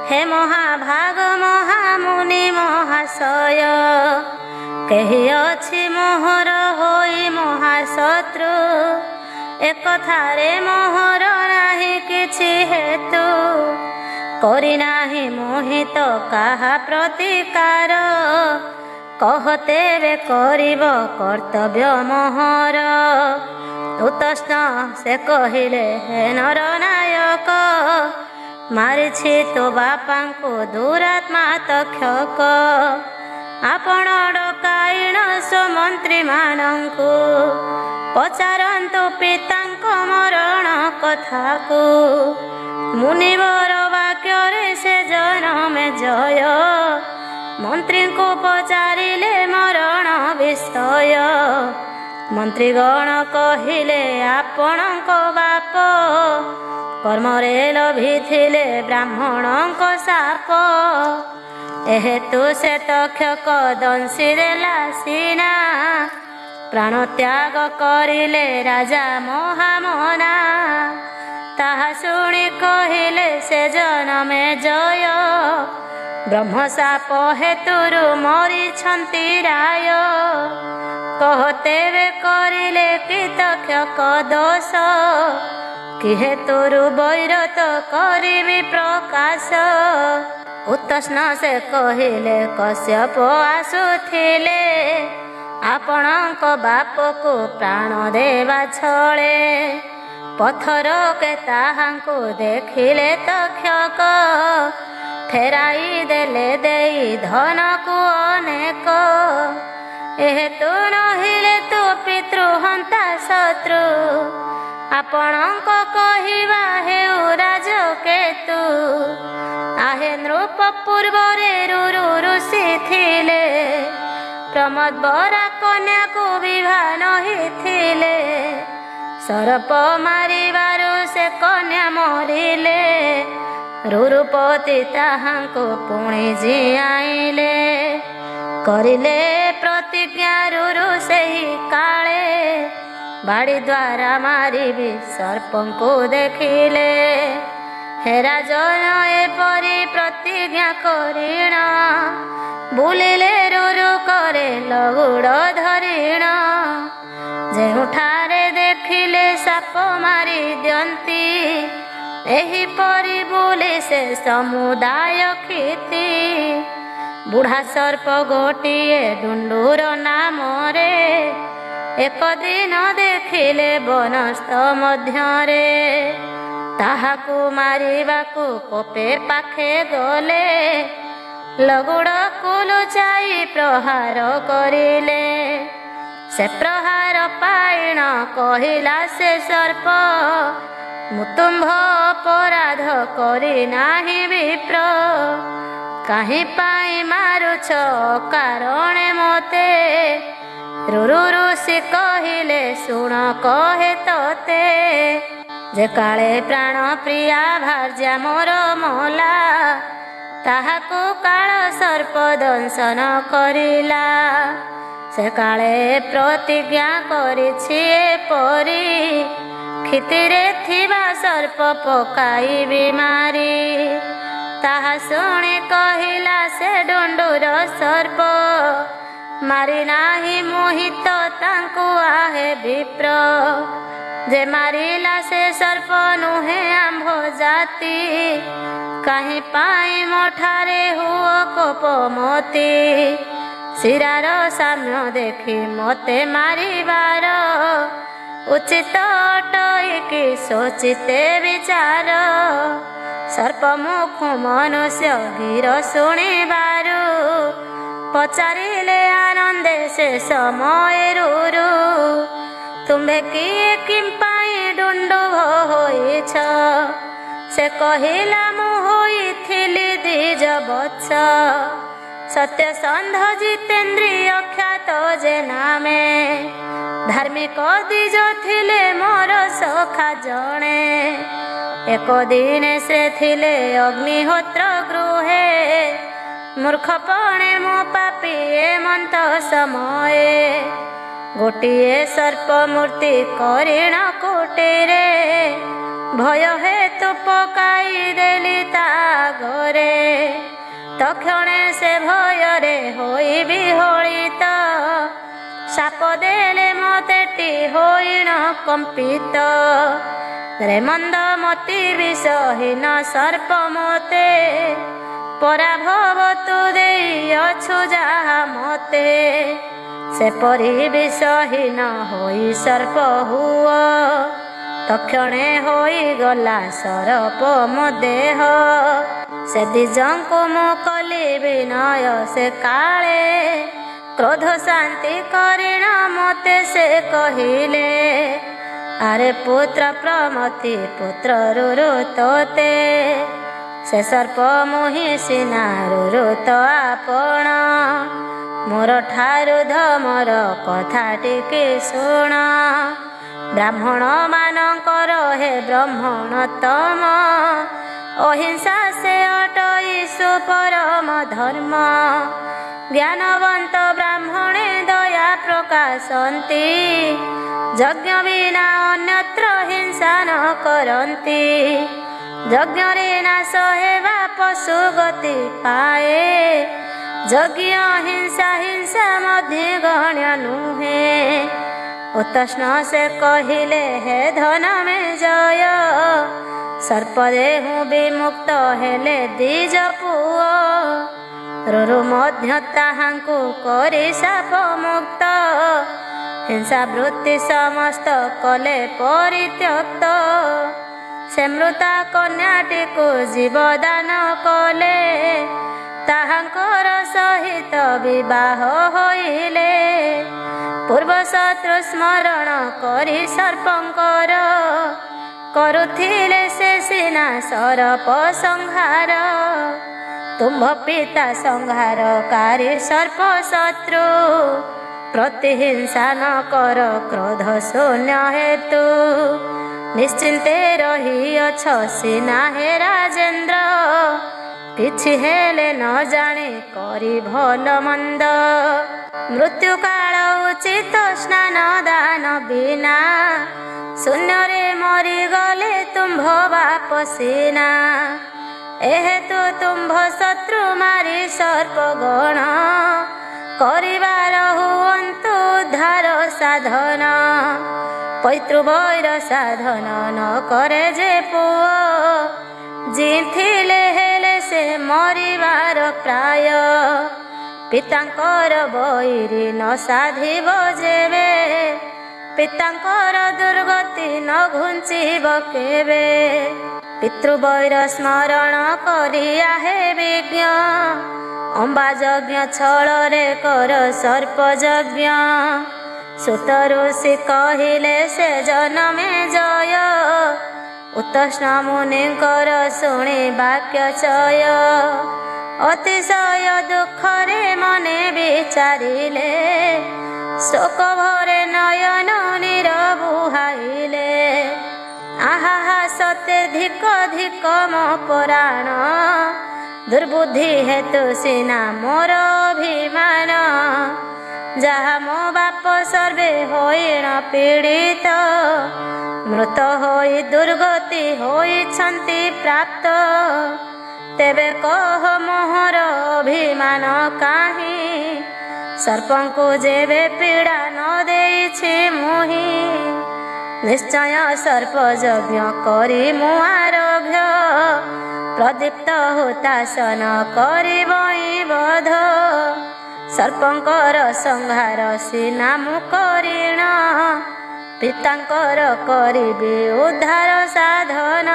ହେ ମହାଭାଗ ମହାମୁନି ମହାଶୟ। କେହି ଅଛି ମୋହର ହୋଇ ମହାଶତ୍ରୁ, ଏକଥାରେ ମୋହର ନାହିଁ କିଛି ହେତୁ। କରି ନାହିଁ ମୋହିତ କାହା ପ୍ରତିକାର, କହ ତେବେ କରିବ କର୍ତ୍ତବ୍ୟ ମୋହର। ଉତସ୍ନ ସେ କହିଲେ ହେ ନରନାୟକ, ମାରିଛି ତୋ ବାପାଙ୍କୁ ଦୁରାତ୍ମା ତକ୍ଷକ। ଆପଣ ଡକାଇଣ ସୁମନ୍ତ୍ରୀ ମାନଙ୍କୁ, ପଚାରନ୍ତୁ ପିତାଙ୍କ ମରଣ କଥାକୁ। ମୁନିବର ବାକ୍ୟରେ ସେ ଜନମେଜୟ, मंत्री को पचारिले मरण विषय मंत्रीगण कहिले आपणक बाप कर्मरे लभिथिले ब्राह्मणक शाप एहेतु से तक्षक दंशी देला सीना प्राण त्याग करिले राजा महामना ताहा शुणी कहिले से जनमे जय ब्रह्मशाप हेतुरु मरिछन्ति राय कहते वे करिले कृतक्षक दोष कि हेतुरु वैरत करिबि प्रकाश उत्तष्ण से कहिले कश्यप आसुथिले आपणक बाप को प्राण देवा छळे पथर के ताहांकु देखिले तक्षक फेराई देले देई धन को अनेक एहेतु नहिले तु पितृ हंता शत्रु आपणक कहिबा हेउ राजकेतु आहे नृप पूर्वरे रुरु ऋषि थिले प्रमोद बरा कन्या को विवाह नहीं थिले सरप मारिबारु से कन्या मरिले रुरुपति ताहांको पुणी जियाइले करिले प्रतिज्ञा रुरु सेही काले बाड़ी द्वारा मारिबि सर्पंको देखिले हे राजन एपरि प्रतिज्ञा करिण बुलिले रुरु करे लगुड़ धरिण जेउठारे देखिले साप मारी दियंती एही परि बुली से समुदाय खीति बुढ़ा सर्प गोटिए डुंडूर नाम रे एक दिन देखिले बनस्थ मध्यरे ताहाकू मारिबाकू कोपे पाखे गले लगुड़ कुलुचाई प्रहार करिले से प्रहार पाइण कहिला से सर्प मुतुंभ अपराध करी नाही विप्र काहे पाई मारुछ कारणे मते रुरु ऋषि कहिले शुण कहे तोते जे काले प्राण प्रिया भार्या मोर मला ताहाकू काल सर्प दंशन करिला से काले प्रतिज्ञा करिछि एपरि क्षितिरे थिबा सर्प पकाइबि मारी ताहा शुणी कहिला से डुंडूर सर्प मारी नाही मोहित तांकु आहे विप्र जे मारिला से सर्प नुहे आंभ जाति काहे पाई मोठारे हुओ कोपमती शिरार साम्य देखी मते मारिबार उचित अटईकी सोचिते विचार सर्प मुख मनुष्य गिर शुणिबारु पचारिले आनंदे से समय रुरु तुम्हे किए किम पाई डुंडुभ होइछ से कहिला मु होइथिली द्विज वत्स सत्य संध जितेन्द्रिय ख्यात जे नामे धार्मिक द्विज थिले मोर सखा जणे एक दिन से थिले अग्निहोत्र गृहे मूर्खपणे मो पापी एमंत समये गोटिए सर्प मूर्ति करिण कुटीरे भय हेतु पकाई देली ता घरे तक्षणे से भयरे होई विहोलित साप देले मतेटी होइण कंपित रे मंद मति विषहीन सर्प मते पराभव तु देई अछु जाहा मते से परि विषहीन होई सर्प हुआ तक्षणे होई गला सरप मो देह से द्विजंकु मु कली विनय से काले क्रोध शांति करिण मते से कहिले अरे पुत्र प्रमति पुत्र रुरु तोते ସେ ସର୍ପ ମୁହିଁ ସିନାରୁ ତ ଆପଣ ମୋର ଠାରୁ ଧମର କଥା ଟିକେ ଶୁଣ। ବ୍ରାହ୍ମଣ ମାନଙ୍କର ହେ ବ୍ରହ୍ମଣତମ ଅହିଂସା ସେ ଅଟଇ ସୁପରମ ଧର୍ମ। ଜ୍ଞାନବନ୍ତ ବ୍ରାହ୍ମଣେ ଦୟା ପ୍ରକାଶନ୍ତି ଯଜ୍ଞ ବିନା ଅନ୍ୟତ୍ର ହିଂସା ନ କରନ୍ତି। ଯଜ୍ଞରେ ନାଶ ହେବା ପଶୁ ଗତି ପାଏ ଯଜ୍ଞ ହିଂସା ହିଂସା ମଧ୍ୟ ଗଣ୍ୟ ନୁହେଁ। ଉତ୍ତଷ୍ଣ ସେ କହିଲେ ହେ ଧନ ମେ ଜୟ ସର୍ପଦେହୁ ବିମୁକ୍ତ ହେଲେ ଦ୍ୱିଜ ପୁଅ। ରୁରୁ ମଧ୍ୟ ତାହାଙ୍କୁ କରି ସାପ ମୁକ୍ତ ହିଂସା ବୃତ୍ତି ସମସ୍ତ କଲେ ପରିତ୍ୟକ୍ତ। ସେ ମୃତା କନ୍ୟାଟିକୁ ଜୀବଦାନ କଲେ ତାହାଙ୍କର ସହିତ ବିବାହ ହୋଇଲେ। ପୂର୍ବ ଶତ୍ରୁ ସ୍ମରଣ କରି ସର୍ପଙ୍କର କରୁଥିଲେ ସେ ସିନା ସରପ ସଂହାର। ତୁମ୍ଭ ପିତା ସଂହାରକାରୀ ସର୍ପ ଶତ୍ରୁ ପ୍ରତିହିଂସା ନ କର କ୍ରୋଧ ଶୂନ୍ୟ ହେତୁ। ନିଶ୍ଚିନ୍ତେ ରହିଅଛ ସିନା ହେ ରାଜେନ୍ଦ୍ର କିଛି ହେଲେ ନ ଜାଣି କରି ଭଲ ମନ୍ଦ। ମୃତ୍ୟୁ କାଳ ଉଚିତ ସ୍ନାନ ଦାନ ବିନା ଶୂନ୍ୟରେ ମରିଗଲେ ତୁମ୍ଭ ବାପ ସିନା। ଏହେତୁ ତୁମ୍ଭ ଶତ୍ରୁ ମାରି ସର୍ପଗଣ କରିବାର ହୁଅନ୍ତୁ ଉଦ୍ଧାର ସାଧନ। ପୈତୃବୈର ସାଧନ ନ କରେ ଯେ ପୁଅ ଜିଥିଲେ ହେଲେ ସେ ମରିବାର ପ୍ରାୟ। ପିତାଙ୍କର ବୈରୀ ନ ସାଧିବ ଯେବେ ପିତାଙ୍କର ଦୁର୍ଗତି ନ ଘୁଞ୍ଚିବ କେବେ। ପିତୃବୈର ସ୍ମରଣ କରିଆ ହେ ବିଜ୍ଞ ଅମ୍ବା ଯଜ୍ଞ ଛଳରେ କର ସର୍ପ ଯଜ୍ଞ। ସୁତ ଋଷି କହିଲେ ସେ ଜନମେ ଜୟ ଉତ୍ତଷ୍ଣ ମୁନିଙ୍କର ଶୁଣି ବାକ୍ୟ ଚୟ। ଅତିଶୟ ଦୁଃଖରେ ମନେ ବିଚାରିଲେ ଶୋକ ଭରେ ନୟନ ନୀର ବୁହାଇଲେ। ଆହା ସତେ ଧିକ ଧିକ ମୋ ପରାଣ ଦୁର୍ବୁଦ୍ଧି ହେତୁ ସିନା ମୋର ଅଭିମାନ। ଯାହା ମୋ ବାପ ସର୍ବେ ହୋଇଣ ପୀଡ଼ିତ ମୃତ ହୋଇ ଦୁର୍ଗତି ହୋଇଛନ୍ତି ପ୍ରାପ୍ତ। ତେବେ କହ ମୋହର ଅଭିମାନ କାହିଁ ସର୍ପଙ୍କୁ ଯେବେ ପୀଡ଼ା ନ ଦେଇଛି ମୁହିଁ। ନିଶ୍ଚୟ ସର୍ପ ଯଜ୍ଞ କରି ମୁଁ ଆରଭ୍ୟ ପ୍ରଦୀପ୍ତ ହୁତାସନ କରିବଇ ବଧ। ସର୍ପଙ୍କର ସଂହାର ସିନା ମୁଁ କରିଣ ପିତାଙ୍କର କରିବି ଉଦ୍ଧାର ସାଧନ।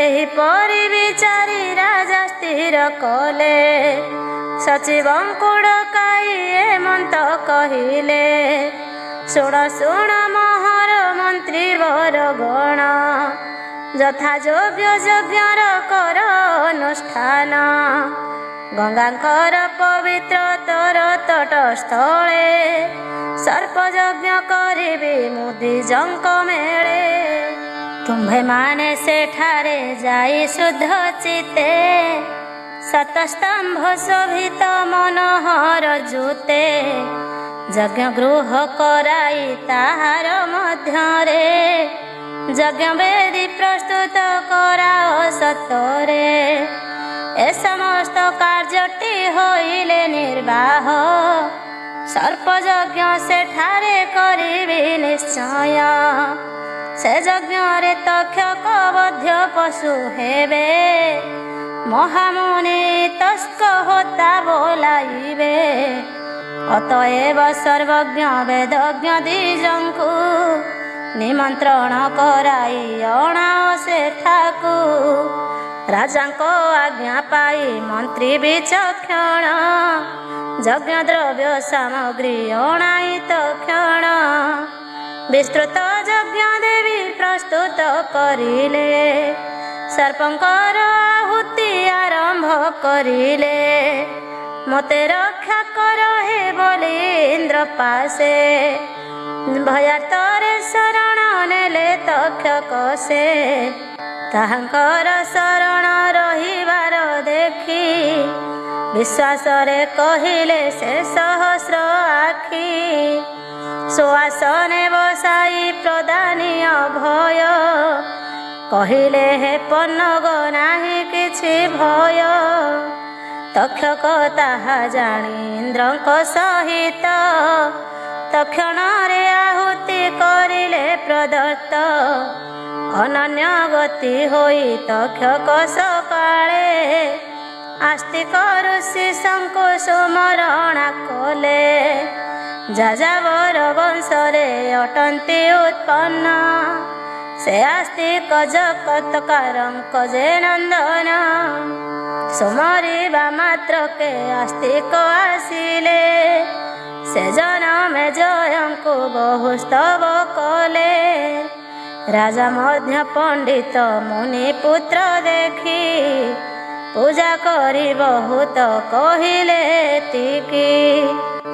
ଏହିପରି ବିଚାରି ରାଜା ସ୍ଥିର କଲେ ସଚିବଙ୍କୁ ଡକାଇ ଏମନ୍ତ କହିଲେ। ଶୁଣ ଶୁଣ ମୋହର ମନ୍ତ୍ରୀ ବରଗଣ ଯଥା ଯୋଗ୍ୟ ଯଜ୍ଞର କର ଅନୁଷ୍ଠାନ। ଗଙ୍ଗାଙ୍କର ପବିତ୍ର ତର ତଟସ୍ଥଳେ ସର୍ପ ଯଜ୍ଞ କରିବି ମୁଁ ଦ୍ୱିଜଙ୍କ ମେଳେ। ତୁମ୍ଭେମାନେ ସେଠାରେ ଯାଇ ଶୁଦ୍ଧ ଚିତ୍ତେ ଶତସ୍ତମ୍ଭ ଶୋଭିତ ମନୋହର ଜୁତେ ଯଜ୍ଞ ଗୃହ କରାଇ ତାହାର ମଧ୍ୟରେ ଯଜ୍ଞ ବେଦୀ ପ୍ରସ୍ତୁତ କରାଅ ସତରେ। ଏ ସମସ୍ତ କାର୍ଯ୍ୟଟି ହୋଇଲେ ନିର୍ବାହ ସର୍ପ ଯଜ୍ଞ ସେଠାରେ କରିବି ନିଶ୍ଚୟ। ସେ ଯଜ୍ଞରେ ତକ୍ଷକ ବଧ୍ୟ ପଶୁ ହେବେ ମହାମୁନି ତସ୍କ ହୋତା ବୋଲାଇବେ। ଅତଏବ ସର୍ବଜ୍ଞ ବେଦଜ୍ଞ ଦ୍ୱିଜଙ୍କୁ ନିମନ୍ତ୍ରଣ କରାଇ ଅଣାଅ ସେଠାକୁ। ରାଜାଙ୍କ ଆଜ୍ଞା ପାଇ ମନ୍ତ୍ରୀ ବିଚକ୍ଷଣ ଯଜ୍ଞ ଦ୍ରବ୍ୟ ସାମଗ୍ରୀ ଅଣାଇ ତକ୍ଷଣ। ବିସ୍ତୃତ ଯଜ୍ଞ ଦେବୀ ପ୍ରସ୍ତୁତ କରିଲେ ସର୍ପଙ୍କର ଆହୁତି ଆରମ୍ଭ କରିଲେ, ମୋତେ ରକ୍ଷା କର ହେ ବୋଲି ଇନ୍ଦ୍ର ପାଶେ। ଭୟାର୍ତ୍ତରେ ଶରଣ ନେଲେ ତକ୍ଷକ ସେ, ତାହାଙ୍କର ଶରଣ ରହିବାର ଦେଖି ବିଶ୍ୱାସରେ କହିଲେ ସେ ସହସ୍ର ଆଖି। ସୁଆସନେ ବସାଇ ପ୍ରଦାନୀୟ ଭୟ, କହିଲେ ହେ ପନଗ ନାହିଁ କିଛି ଭୟ। ତକ୍ଷକ ତାହା ଜାଣି ଇନ୍ଦ୍ରଙ୍କ ସହିତ ତକ୍ଷଣରେ ଆହୁତି କରିଲେ ପ୍ରଦତ୍ତ। ଅନନ୍ୟ ଗତି ହୋଇ ତକ୍ଷକ ସକାଳେ, ଆସ୍ତିକ ଋଷି ଶଙ୍କୁ ସୁମରଣା କଲେ। ଯାଯାବର ବଂଶରେ ଅଟନ୍ତି ଉତ୍ପନ୍ନ, ସେ ଆସ୍ତିକ ଜଗତକାରଙ୍କ ଯେ ନନ୍ଦନ। ସୁମରିବା ମାତ୍ରକେ ଆସ୍ତିକ ଆସିଲେ, ସେ ଜନମେ ଜୟଙ୍କୁ ବହୁ ସ୍ତବ କଲେ। ରାଜା ମଧ୍ୟ ପଣ୍ଡିତ ମୁନି ପୁତ୍ର ଦେଖି, ପୂଜା କରି ବହୁତ କହିଲେ ଏତିକି।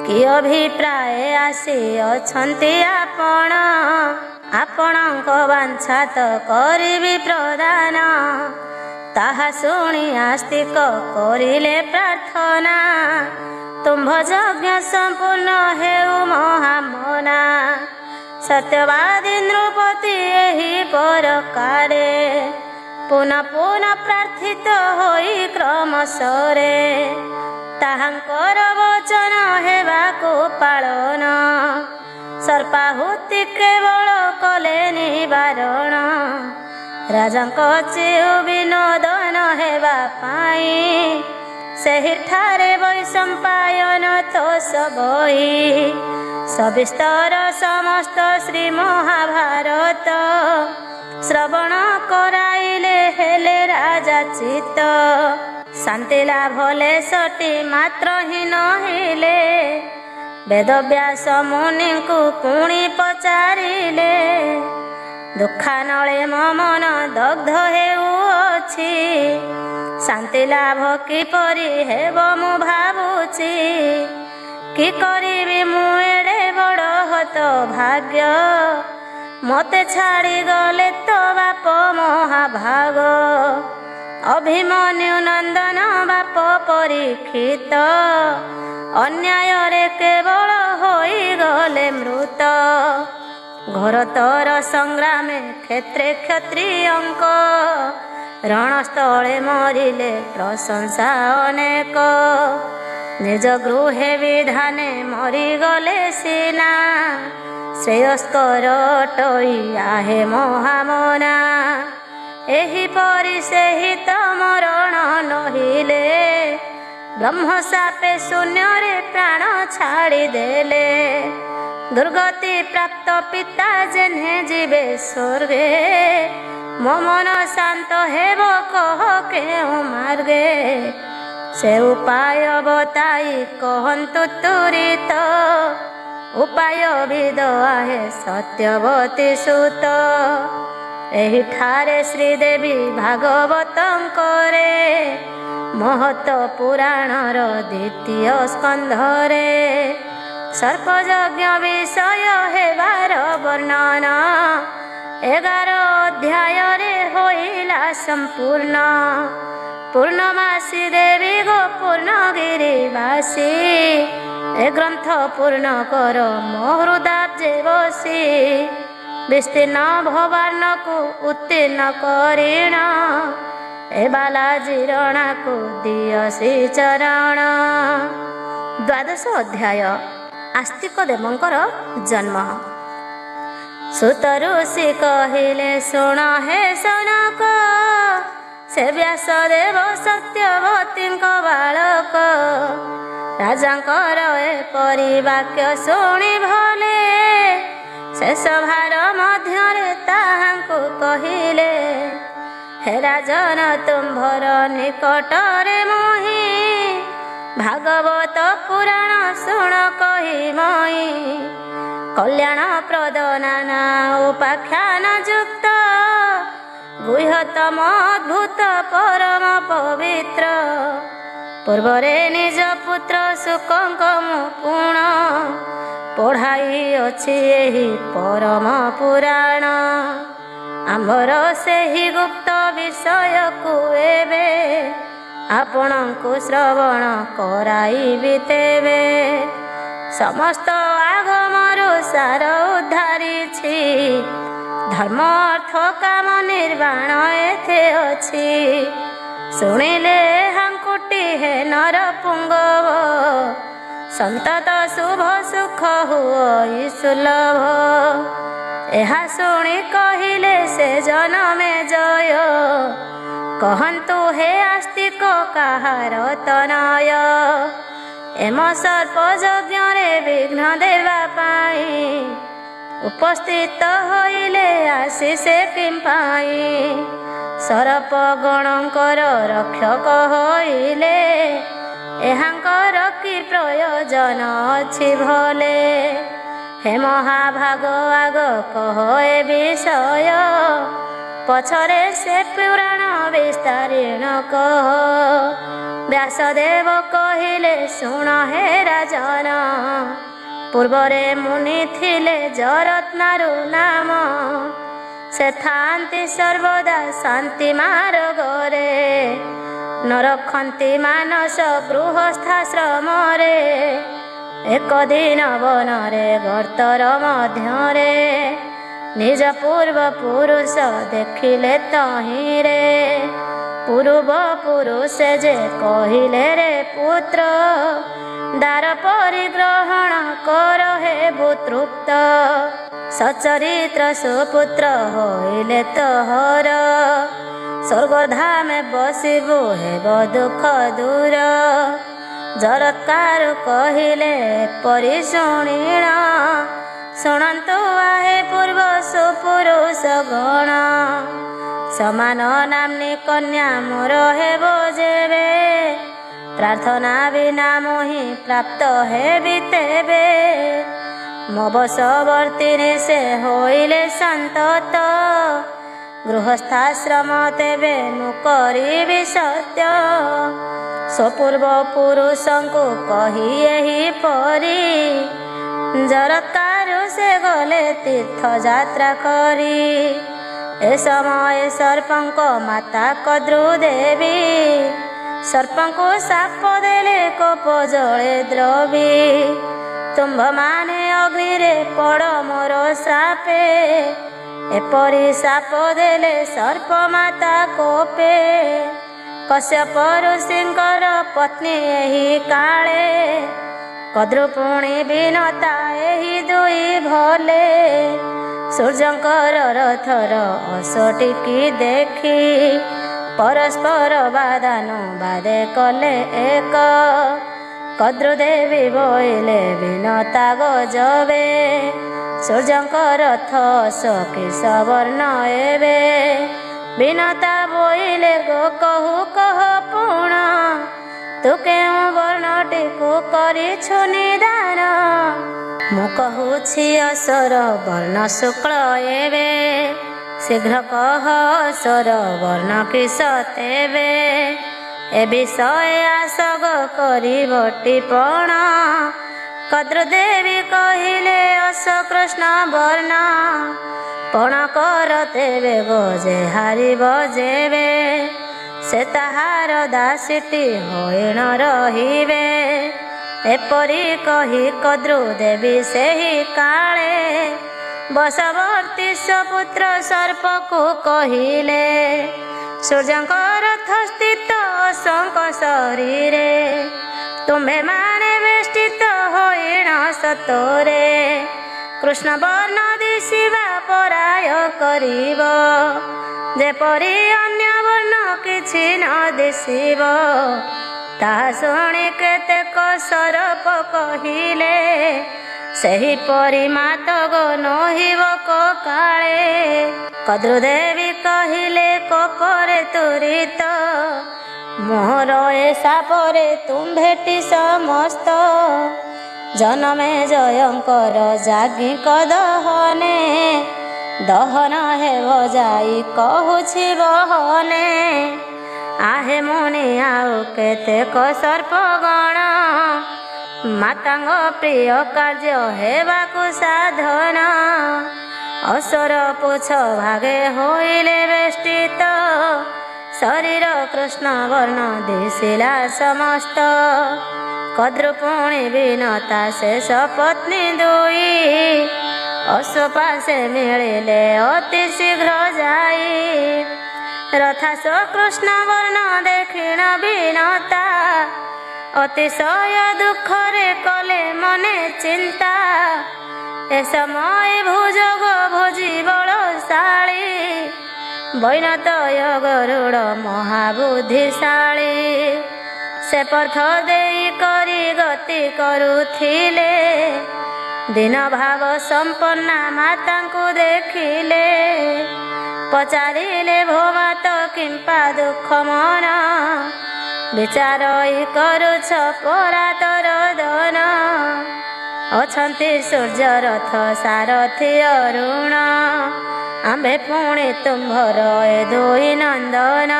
କି ଅଭିପ୍ରାୟ ଆସି ଅଛନ୍ତି ଆପଣ, ଆପଣଙ୍କ ବାଞ୍ଛା ତ କରିବି ପ୍ରଦାନ। ତାହା ଶୁଣି ଆସ୍ତିକ କରିଲେ ପ୍ରାର୍ଥନା, ତୁମ୍ଭ ଯଜ୍ଞ ସମ୍ପୂର୍ଣ୍ଣ ହେଉ ମହାମନା। ସତ୍ୟବାଦୀ ନୃପତି ଏହି ପ୍ରକାରେ, ପୁନଃ ପୁନଃ ପ୍ରାର୍ଥିତ ହୋଇ କ୍ରମଶରେ। ତାହାଙ୍କର ବଚନ ହେବାକୁ ପାଳନ, ସର୍ପାହୁତି କେବଳ କଲେ ନିବାରଣ। ରାଜାଙ୍କ ଚିଉ ବିନୋଦନ ହେବା ପାଇଁ, ସେହିଠାରେ ବୈଶମ୍ପାୟନ ତୋଷ ବହି। ସବିସ୍ତର ସମସ୍ତ ଶ୍ରୀ ମହାଭାରତ, ଶ୍ରବଣ କରାଇଲେ ହେଲେ ରାଜା ଚିତ୍ତ। ଶାନ୍ତି ଲାଭଲେ ସଟି ମାତ୍ର ହିଁ ନହିଲେ, ବେଦବ୍ୟାସ ମୁନିଙ୍କୁ ପୁଣି ପଚାରିଲେ। ଦୁଃଖାନଳେ ମୋ ମନ ଦଗ୍ଧ ହେଉଅଛି, ଶାନ୍ତି ଲାଭ କିପରି ହେବ ମୁଁ ଭାବୁଛି। କି କରିବି ମୁଁ ଏଡ଼େ ବଡ଼ ହତ ଭାଗ୍ୟ, ମୋତେ ଛାଡ଼ିଗଲେ ତ ବାପ ମହାଭାଗ। ଅଭିମନ୍ୟୁ ନନ୍ଦନ ବାପ ପରୀକ୍ଷିତ, ଅନ୍ୟାୟରେ କେବଳ ହୋଇଗଲେ ମୃତ। ଘୋରତର ସଂଗ୍ରାମେ କ୍ଷେତ୍ରେ କ୍ଷତ୍ରିୟଙ୍କ, ରଣସ୍ଥଳେ ମରିଲେ ପ୍ରଶଂସା ଅନେକ। ନିଜ ଗୃହେ ବିଧାନେ ମରିଗଲେ ସିନା, ଶ୍ରେୟସ୍କର ଅଟଇ ଆହେ ମହାମନା। ଏହିପରି ସେହି ତ ମରଣ ନହିଲେ, ବ୍ରହ୍ମଶାପେ ଶୂନ୍ୟରେ ପ୍ରାଣ ଛାଡ଼ିଦେଲେ। ଦୁର୍ଗତି ପ୍ରାପ୍ତ ପିତା ଯେହ୍ନେ ଯିବେ ସ୍ୱର୍ଗେ, ମୋ ମନ ଶାନ୍ତ ହେବ କହ କେଉଁ ମାର୍ଗେ। ସେ ଉପାୟ ବତାଇ କହନ୍ତୁ ତୁରିତ, ଉପାୟ ବିଦ ଆହେ ସତ୍ୟବତୀ ସୁତ। ଏହିଠାରେ ଶ୍ରୀଦେବୀ ଭାଗବତଙ୍କରେ, ମହତ ପୁରାଣର ଦ୍ୱିତୀୟ ସ୍କନ୍ଧରେ। ସର୍ପଯଜ୍ଞ ବିଷୟ ହେବାର ବର୍ଣ୍ଣନ, 11 ଅଧ୍ୟାୟରେ ହୋଇଲା ସମ୍ପୂର୍ଣ୍ଣ। ପୂର୍ଣ୍ଣମାସୀ ଦେବୀ ଗୋ ପୂର୍ଣ୍ଣଗିରିବାସୀ, ଏ ଗ୍ରନ୍ଥ ପୂର୍ଣ୍ଣ କର ମୋ ହୃଦାବ୍ଜେ ବସି। ବିସ୍ତୀର୍ଣ୍ଣ ଭବାର୍ଣ୍ଣକୁ ଉତ୍ତୀର୍ଣ୍ଣ କରିଣ, ଏ ବାଲାଜୀ ରଣାକୁ ଦିଅ ଶ୍ରୀଚରଣ। ଦ୍ୱାଦଶ ଅଧ୍ୟାୟ ଆସ୍ତିକ ଦେବଙ୍କର ଜନ୍ମ। ସୁତ ଋଷି କହିଲେ ଶୁଣ ହେ ସନକ, ସେ ବ୍ୟାସଦେବ ସତ୍ୟବତୀଙ୍କ ବାଳକ। ରାଜାଙ୍କର ଏପରି ବାକ୍ୟ ଶୁଣି ଭଲେ, ସେ ସଭାର ମଧ୍ୟରେ ତାହାଙ୍କୁ କହିଲେ। ହେ ରାଜନ ତୁମ୍ଭର ନିକଟରେ ମୁହିଁ, ଭାଗବତ ପୁରାଣ ଶୁଣ କହି ମଇ। କଲ୍ୟାଣ ପ୍ରଦ ନାନା ଉପାଖ୍ୟାନ ଯୁକ୍ତ, गुह्यतम अद्भुत परम पवित्र पूर्वरे निज पुत्र शुकଙ୍କ मुकुण पढ़ाई अछि एहि परम पुराण आम्भर सेहि गुप्त विषय को एबे आपणଙ୍କୁ श्रवण कराइबि तेबे समस्त आगमरु सार उद्धारिछि धर्म अर्थ काम निर्वाण एथे अछि शुणिले हांकुटी हे नर पुंगव संतत शुभ सुख हुई सुलभ ଏହା ଶୁଣି କହିଲେ ସେ ଜନମେ ଜୟ कहन्तु हे आस्तिक काहार तनय एम सर्प यज्ञ विघ्न देवा पाई उपस्थित होइले आशीषे किंपाई सरप गणकर रक्षक होइले एहांकर कि प्रयोजन अछि भले हे महाभाग आग कह ए विषय पछरे से पुराण विस्तारीण कह व्यासदेव कहिले शुण हे राजन पूर्वरे मुनि थिले जरत्नारु नाम से थांति सर्वदा शांति मार्गरे न रखन्ति मानस गृहस्थाश्रमरे एक दिन वनरे गर्तर मध्यरे निज पूर्व पुरुष देखिले तहिरे पूर्व पुरुष जे कहिले रे पुत्र दार परिग्रहण कर हे भूतृप्त सचरित्र सुपुत्र होइले तोहर स्वर्गधामे बसिबु हेब दुख दूर जरत्कार कहिले परि शुणिण शुणन्तु आहे पूर्व सुपुरुष गण समान नामनी कन्या मोर हेब जेबे प्रार्थना बिना मोहि प्राप्त हेबि तेबे मो बशवर्तिनी से होइले सन्तत गृहस्थाश्रम तेबे मु करिबि सत्य स्वपूर्व पुरुषଙ୍କୁ कहि एहि परि जरत्कारु से गले तीर्थ यात्रा करी ए समय सर्पंक माता कद्रु देवी सर्पंको साप देले कोप जळे द्रवी तुम्भ माने अग्नि रे पड़ मोर श्रापे एपरि साप देले सर्प माता कोपे कश्यप ऋषिंकर पत्नी एहि काळे कद्रु पुणी बिनता एहि दुई भले सूर्यंकर रथर असटिकी देखी परस्पर बादानु बादे कले एक कद्रुदेवी बोइले बिनता गजबे सूर्यंकर रथ सखी सवर्ण एबे बिनता बोइले गो कहु कह पुण तु केउ वर्णटिकु करिछु निदान मु कहुछि असर वर्ण शुक्ल एबे शीघ्र कह असर वर्ण किस तेबे ए विषय आसग करिब टिप्पण कद्रुदेवी कहिले अस कृष्ण वर्ण पण कर तेबे गजे हारिब जेबे से ताहार दासीटी होइण रहिबे एपरि कहि कद्रु देवी सेहि काळे बशवर्ती स्वपुत्र सर्प को कहिले सूर्यंकर रथ स्थित शंख शरीरे तुम्हे माने वेष्टित होइण सतोरे कृष्ण वर्ण दिशिवा पराय करिब जेपरि अन्य वर्ण किछि न दिशिब ताहा शुणी केतेक सरप कहिले सेहि परि मातग नहिब काळे कद्रुदेवी कहिले कोपरे तुरित मोर ए सापरे तुम्भेटी समस्त जनमे जयंकर जागी कदहने ଦହନ ହେବ ଯାଇ କହୁଛି ବହନେ। ଆହେ ମୁନି ଆଉ କେତେକ ସର୍ପଗଣ, ମାତାଙ୍କ ପ୍ରିୟ କାର୍ଯ୍ୟ ହେବାକୁ ସାଧନ। ଅସର ପୁଛ ଭାଗେ ହୋଇଲେ ବେଷ୍ଟିତ, ଶରୀର କୃଷ୍ଣ ବର୍ଣ୍ଣ ଦିଶିଲା ସମସ୍ତ। କଦ୍ରୁପୁଣି ବିନତା ଶେଷ ପତ୍ନୀ ଦୁଇ, ଅଶ୍ୱପାଶେ ମିଳିଲେ ଅତି ଶୀଘ୍ର ଯାଇ। ରଥାସ କୃଷ୍ଣ ବର୍ଣ୍ଣ ଦେଖିଣ ବିନତା, ଅତିଶୟ ଦୁଃଖରେ କଲେ ମନେ ଚିନ୍ତା। ଏ ସମୟ ଭୁଜଗ ଭୋଜି ବଳଶାଳୀ, ବୈନତୟ ଗରୁଡ଼ ମହାବୁଦ୍ଧିଶାଳୀ। ସେ ପଥ ଦେଇ କରି ଗତି କରୁଥିଲେ, ଦୀନ ଭାବ ସମ୍ପନ୍ନା ମାତାଙ୍କୁ ଦେଖିଲେ। ପଚାରିଲେ ଭୋ ମାତ କିମ୍ପା ଦୁଃଖ ମନ, ବିଚାର କରୁଛ ପରା ତର ଦନ। ଅଛନ୍ତି ସୂର୍ଯ୍ୟ ରଥ ସାରଥି ଅରୁଣ, ଆମ୍ଭେ ପୁଣି ତୁମ୍ଭର ଏ ଦୁଇ ନନ୍ଦନ।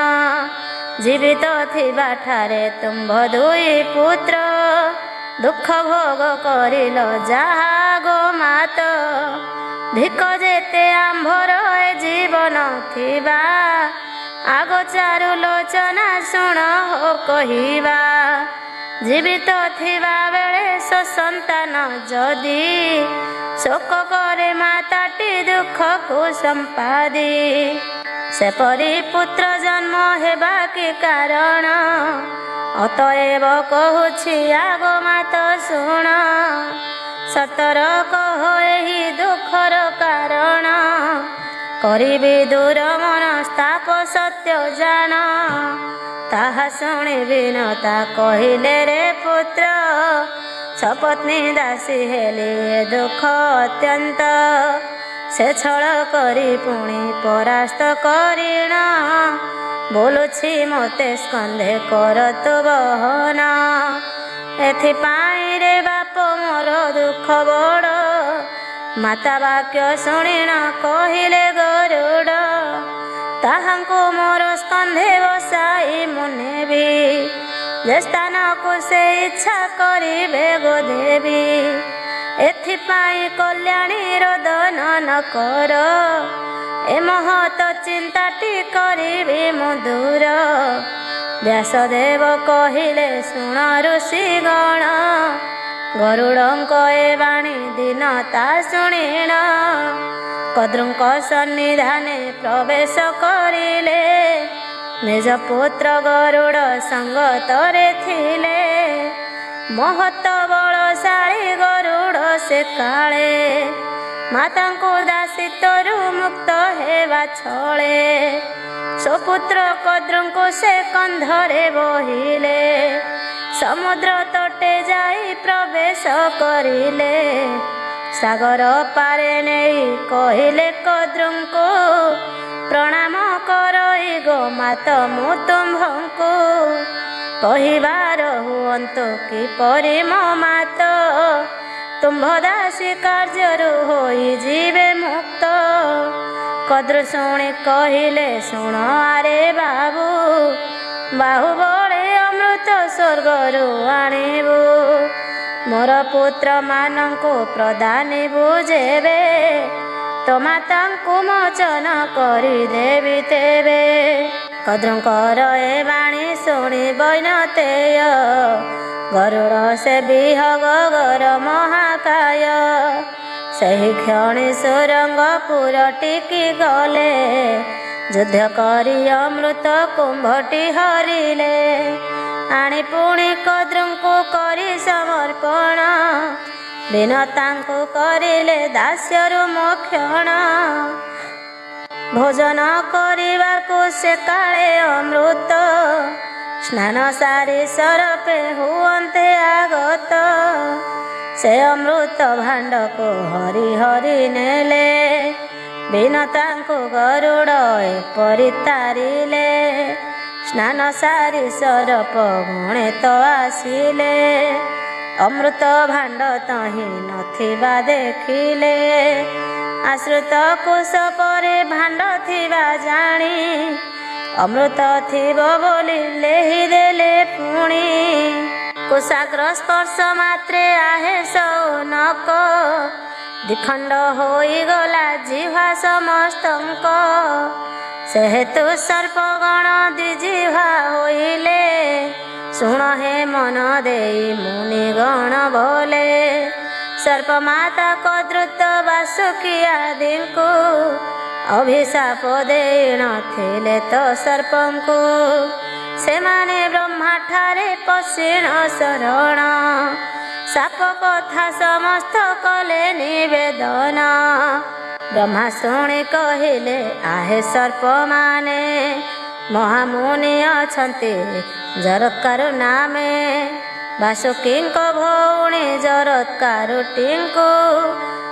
ଜୀବିତ ଥିବା ଠାରେ ତୁମ୍ଭ ଦୁଇ ପୁତ୍ର, ଦୁଃଖ ଭୋଗ କରିଲ ଯାହା ଗୋ ମାତ। ଧିକ ଯେତେ ଆମ୍ଭର ଏ ଜୀବନ ଥିବା, ଆଗ ଚାରୁ ଲୋଚନା ଶୁଣ ହୋ କହିବା। ଜୀବିତ ଥିବା ବେଳେ ସନ୍ତାନ ଯଦି, ଶୋକ କରେ ମାତାଟି ଦୁଃଖକୁ ସମ୍ପାଦି। ସେପରି ପୁତ୍ର ଜନ୍ମ ହେବା କି କାରଣ, ଅତଏବ କହୁଛି ଆଗ ମାତ ଶୁଣ। ସତର କହ ଏହି ଦୁଃଖର କାରଣ, କରିବି ଦୂର ମନସ୍ତାପ ସତ୍ୟ ଜାଣ। ତାହା ଶୁଣି ବିନତା କହିଲେ ରେ ପୁତ୍ର, ସପତ୍ନୀ ଦାସୀ ହେଲି ଏ ଦୁଃଖ ଅତ୍ୟନ୍ତ। ସେ ଛଳ କରି ପୁଣି ପରାସ୍ତ କରିଣ, ବୋଲୁଛି ମୋତେ ସ୍କନ୍ଧେ କର ତୁ ବହନ। ଏଥିପାଇଁ ରେ ବାପ ମୋର ଦୁଃଖ ବଡ଼, ମାତା ବାକ୍ୟ ଶୁଣିଣ କହିଲେ ଗରୁଡ଼। ତାହାଙ୍କୁ ମୋର ସ୍କନ୍ଧେ ବସାଇ ମୁଁ ନେବି, ଯେ ସ୍ଥାନକୁ ସେ ଇଚ୍ଛା କରିବେ ଗୋ ଦେବି। ଏଥିପାଇଁ କଲ୍ୟାଣୀ ରୋଦନ ନ କର, ଏ ମହତ ଚିନ୍ତାଟି କରିବି ମୁଁ ଦୂର। ବ୍ୟାସଦେବ କହିଲେ ଶୁଣ ଋଷିଗଣ, ଗରୁଡ଼ଙ୍କ ଏ ବାଣୀ ଦୀନତା ଶୁଣିଣ। କଦ୍ରୁଙ୍କ ସନ୍ନିଧାନେ ପ୍ରବେଶ କରିଲେ, ନିଜ ପୁତ୍ର ଗରୁଡ଼ ସଙ୍ଗତରେ ଥିଲେ। ମହତ ବଳଶାଳୀ ଗରୁଡ଼ ସେ କାଳେ, ମାତାଙ୍କୁ ଦାସୀତ୍ୱରୁ ମୁକ୍ତ ହେବା ଛଳେ। ସୁପୁତ୍ର କଦ୍ରୁଙ୍କୁ ସେ କନ୍ଧରେ ବୋହିଲେ, ସମୁଦ୍ର ତଟେ ଯାଇ ପ୍ରବେଶ କରିଲେ। ସାଗର ପାରେ ନେଇ କହିଲେ କଦ୍ରୁଙ୍କୁ, ପ୍ରଣାମ କରଇ ଗୋ ମାତ ମୁଁ ତୁମ୍ଭଙ୍କୁ। କହିବାର ହୁଅନ୍ତୁ କିପରି ମୋ ମାତ, ତୁମ୍ଭ ଦାସୀ କାର୍ଯ୍ୟରୁ ହୋଇଯିବେ ମୁକ୍ତ। କଦ୍ରୁ ଶୁଣି କହିଲେ ଶୁଣ ଆରେ ବାବୁ, ବାହୁବଳେ ଅମୃତ ସ୍ୱର୍ଗରୁ ଆଣିବୁ। ମୋର ପୁତ୍ର ମାନଙ୍କୁ ପ୍ରଦାନିବୁ ଯେବେ, ତୋ ମାତାଙ୍କୁ ମୋଚନ କରିଦେବି ତେବେ। କଦ୍ରୁଙ୍କର ଏ ବାଣୀ ଶୁଣି ବୈନତେୟ, ଗରୁଡ଼ ସେ ବିହଗ ଗର ମହାକାୟ। ସେହି କ୍ଷଣି ସୁରଙ୍ଗପୁର ଟିକି ଗଲେ, ଯୁଦ୍ଧ କରି ଅମୃତ କୁମ୍ଭଟି ହରିଲେ। ଆଣି ପୁଣି କଦ୍ରୁଙ୍କୁ କରି ସମର୍ପଣ, ବିନତାଙ୍କୁ କରିଲେ ଦାସ୍ୟରୁ ମୋକ୍ଷଣ। ଭୋଜନ କରିବାକୁ ସେ କାଳେ ଅମୃତ, ସ୍ନାନ ସାରି ସରପେ ହୁଅନ୍ତେ ଆଗତ। ସେ ଅମୃତ ଭାଣ୍ଡକୁ ହରି ହରି ନେଲେ, ବିନତାଙ୍କୁ ଗରୁଡ଼ ଏପରି ତାରିଲେ। ସ୍ନାନ ସାରି ସରପ ଗୁଣେ ତ ଆସିଲେ, ଅମୃତ ଭାଣ୍ଡ ତହିଁ ନଥିବା ଦେଖିଲେ। ଆଶ୍ରିତ କୁଶ ପରେ ଭାଣ୍ଡ ଥିବା ଜାଣି ଅମୃତ ଥିବ ବୋଲି ଲେହି ଦେଲେ ପୁଣି। କୁଶାଗ୍ର ସ୍ପର୍ଶ ମାତ୍ରେ ଆହେ ସୌନକ ଦ୍ୱିଖଣ୍ଡ ହୋଇଗଲା ଜିହ୍ୱା ସମସ୍ତଙ୍କ। ସେହେତୁ ସର୍ପଗଣ ଦ୍ୱିଜିହ୍ୱା ହୋଇଲେ ଶୁଣ ହେ ମନ ଦେଇ ମୁନିଗଣ ବୋଲେ। ସର୍ପମାତା କଦୃତ ବାସୁକୀ ଆଦିଙ୍କୁ ଅଭିଶାପ ଦେଇ ନଥିଲେ ତ ସର୍ପଙ୍କୁ। ସେମାନେ ବ୍ରହ୍ମାଠାରେ ପଶିଣ ଶରଣ ସାପ କଥା ସମସ୍ତ କଲେ ନିବେଦନ। ବ୍ରହ୍ମା ଶୁଣି କହିଲେ ଆହେ ସର୍ପମାନେ ମହାମୁନି ଅଛନ୍ତି ଜରତ୍କାରୁ ନାମେ। ବାସୁକୀଙ୍କ ଭଉଣୀ ଜରତ୍କାରୁଟିଙ୍କୁ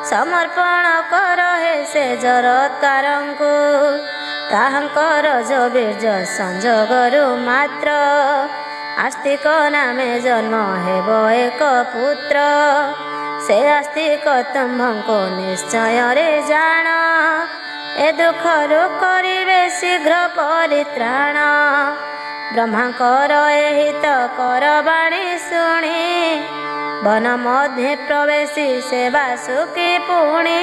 ସମର୍ପଣ କର ହେ ସେ ଜରତ୍କାରଙ୍କୁ। ତାହାଙ୍କର ଯବୀର୍ଯ୍ୟ ସଂଯୋଗରୁ ମାତ୍ର ଆସ୍ତିକ ନାମେ ଜନ୍ମ ହେବ ଏକ ପୁତ୍ର। ସେ ଆସ୍ତିକ ତୁମ୍ଭଙ୍କୁ ନିଶ୍ଚୟରେ ଜାଣ ଏ ଦୁଃଖରୁ କରିବେ ଶୀଘ୍ର ପରିତ୍ରାଣ। ବ୍ରହ୍ମାଙ୍କର ଏହି ତ କର ବାଣୀ ଶୁଣି ବନ ମଧ୍ୟେ ପ୍ରବେଶି ସେ ବାସୁକୀ ପୁଣି।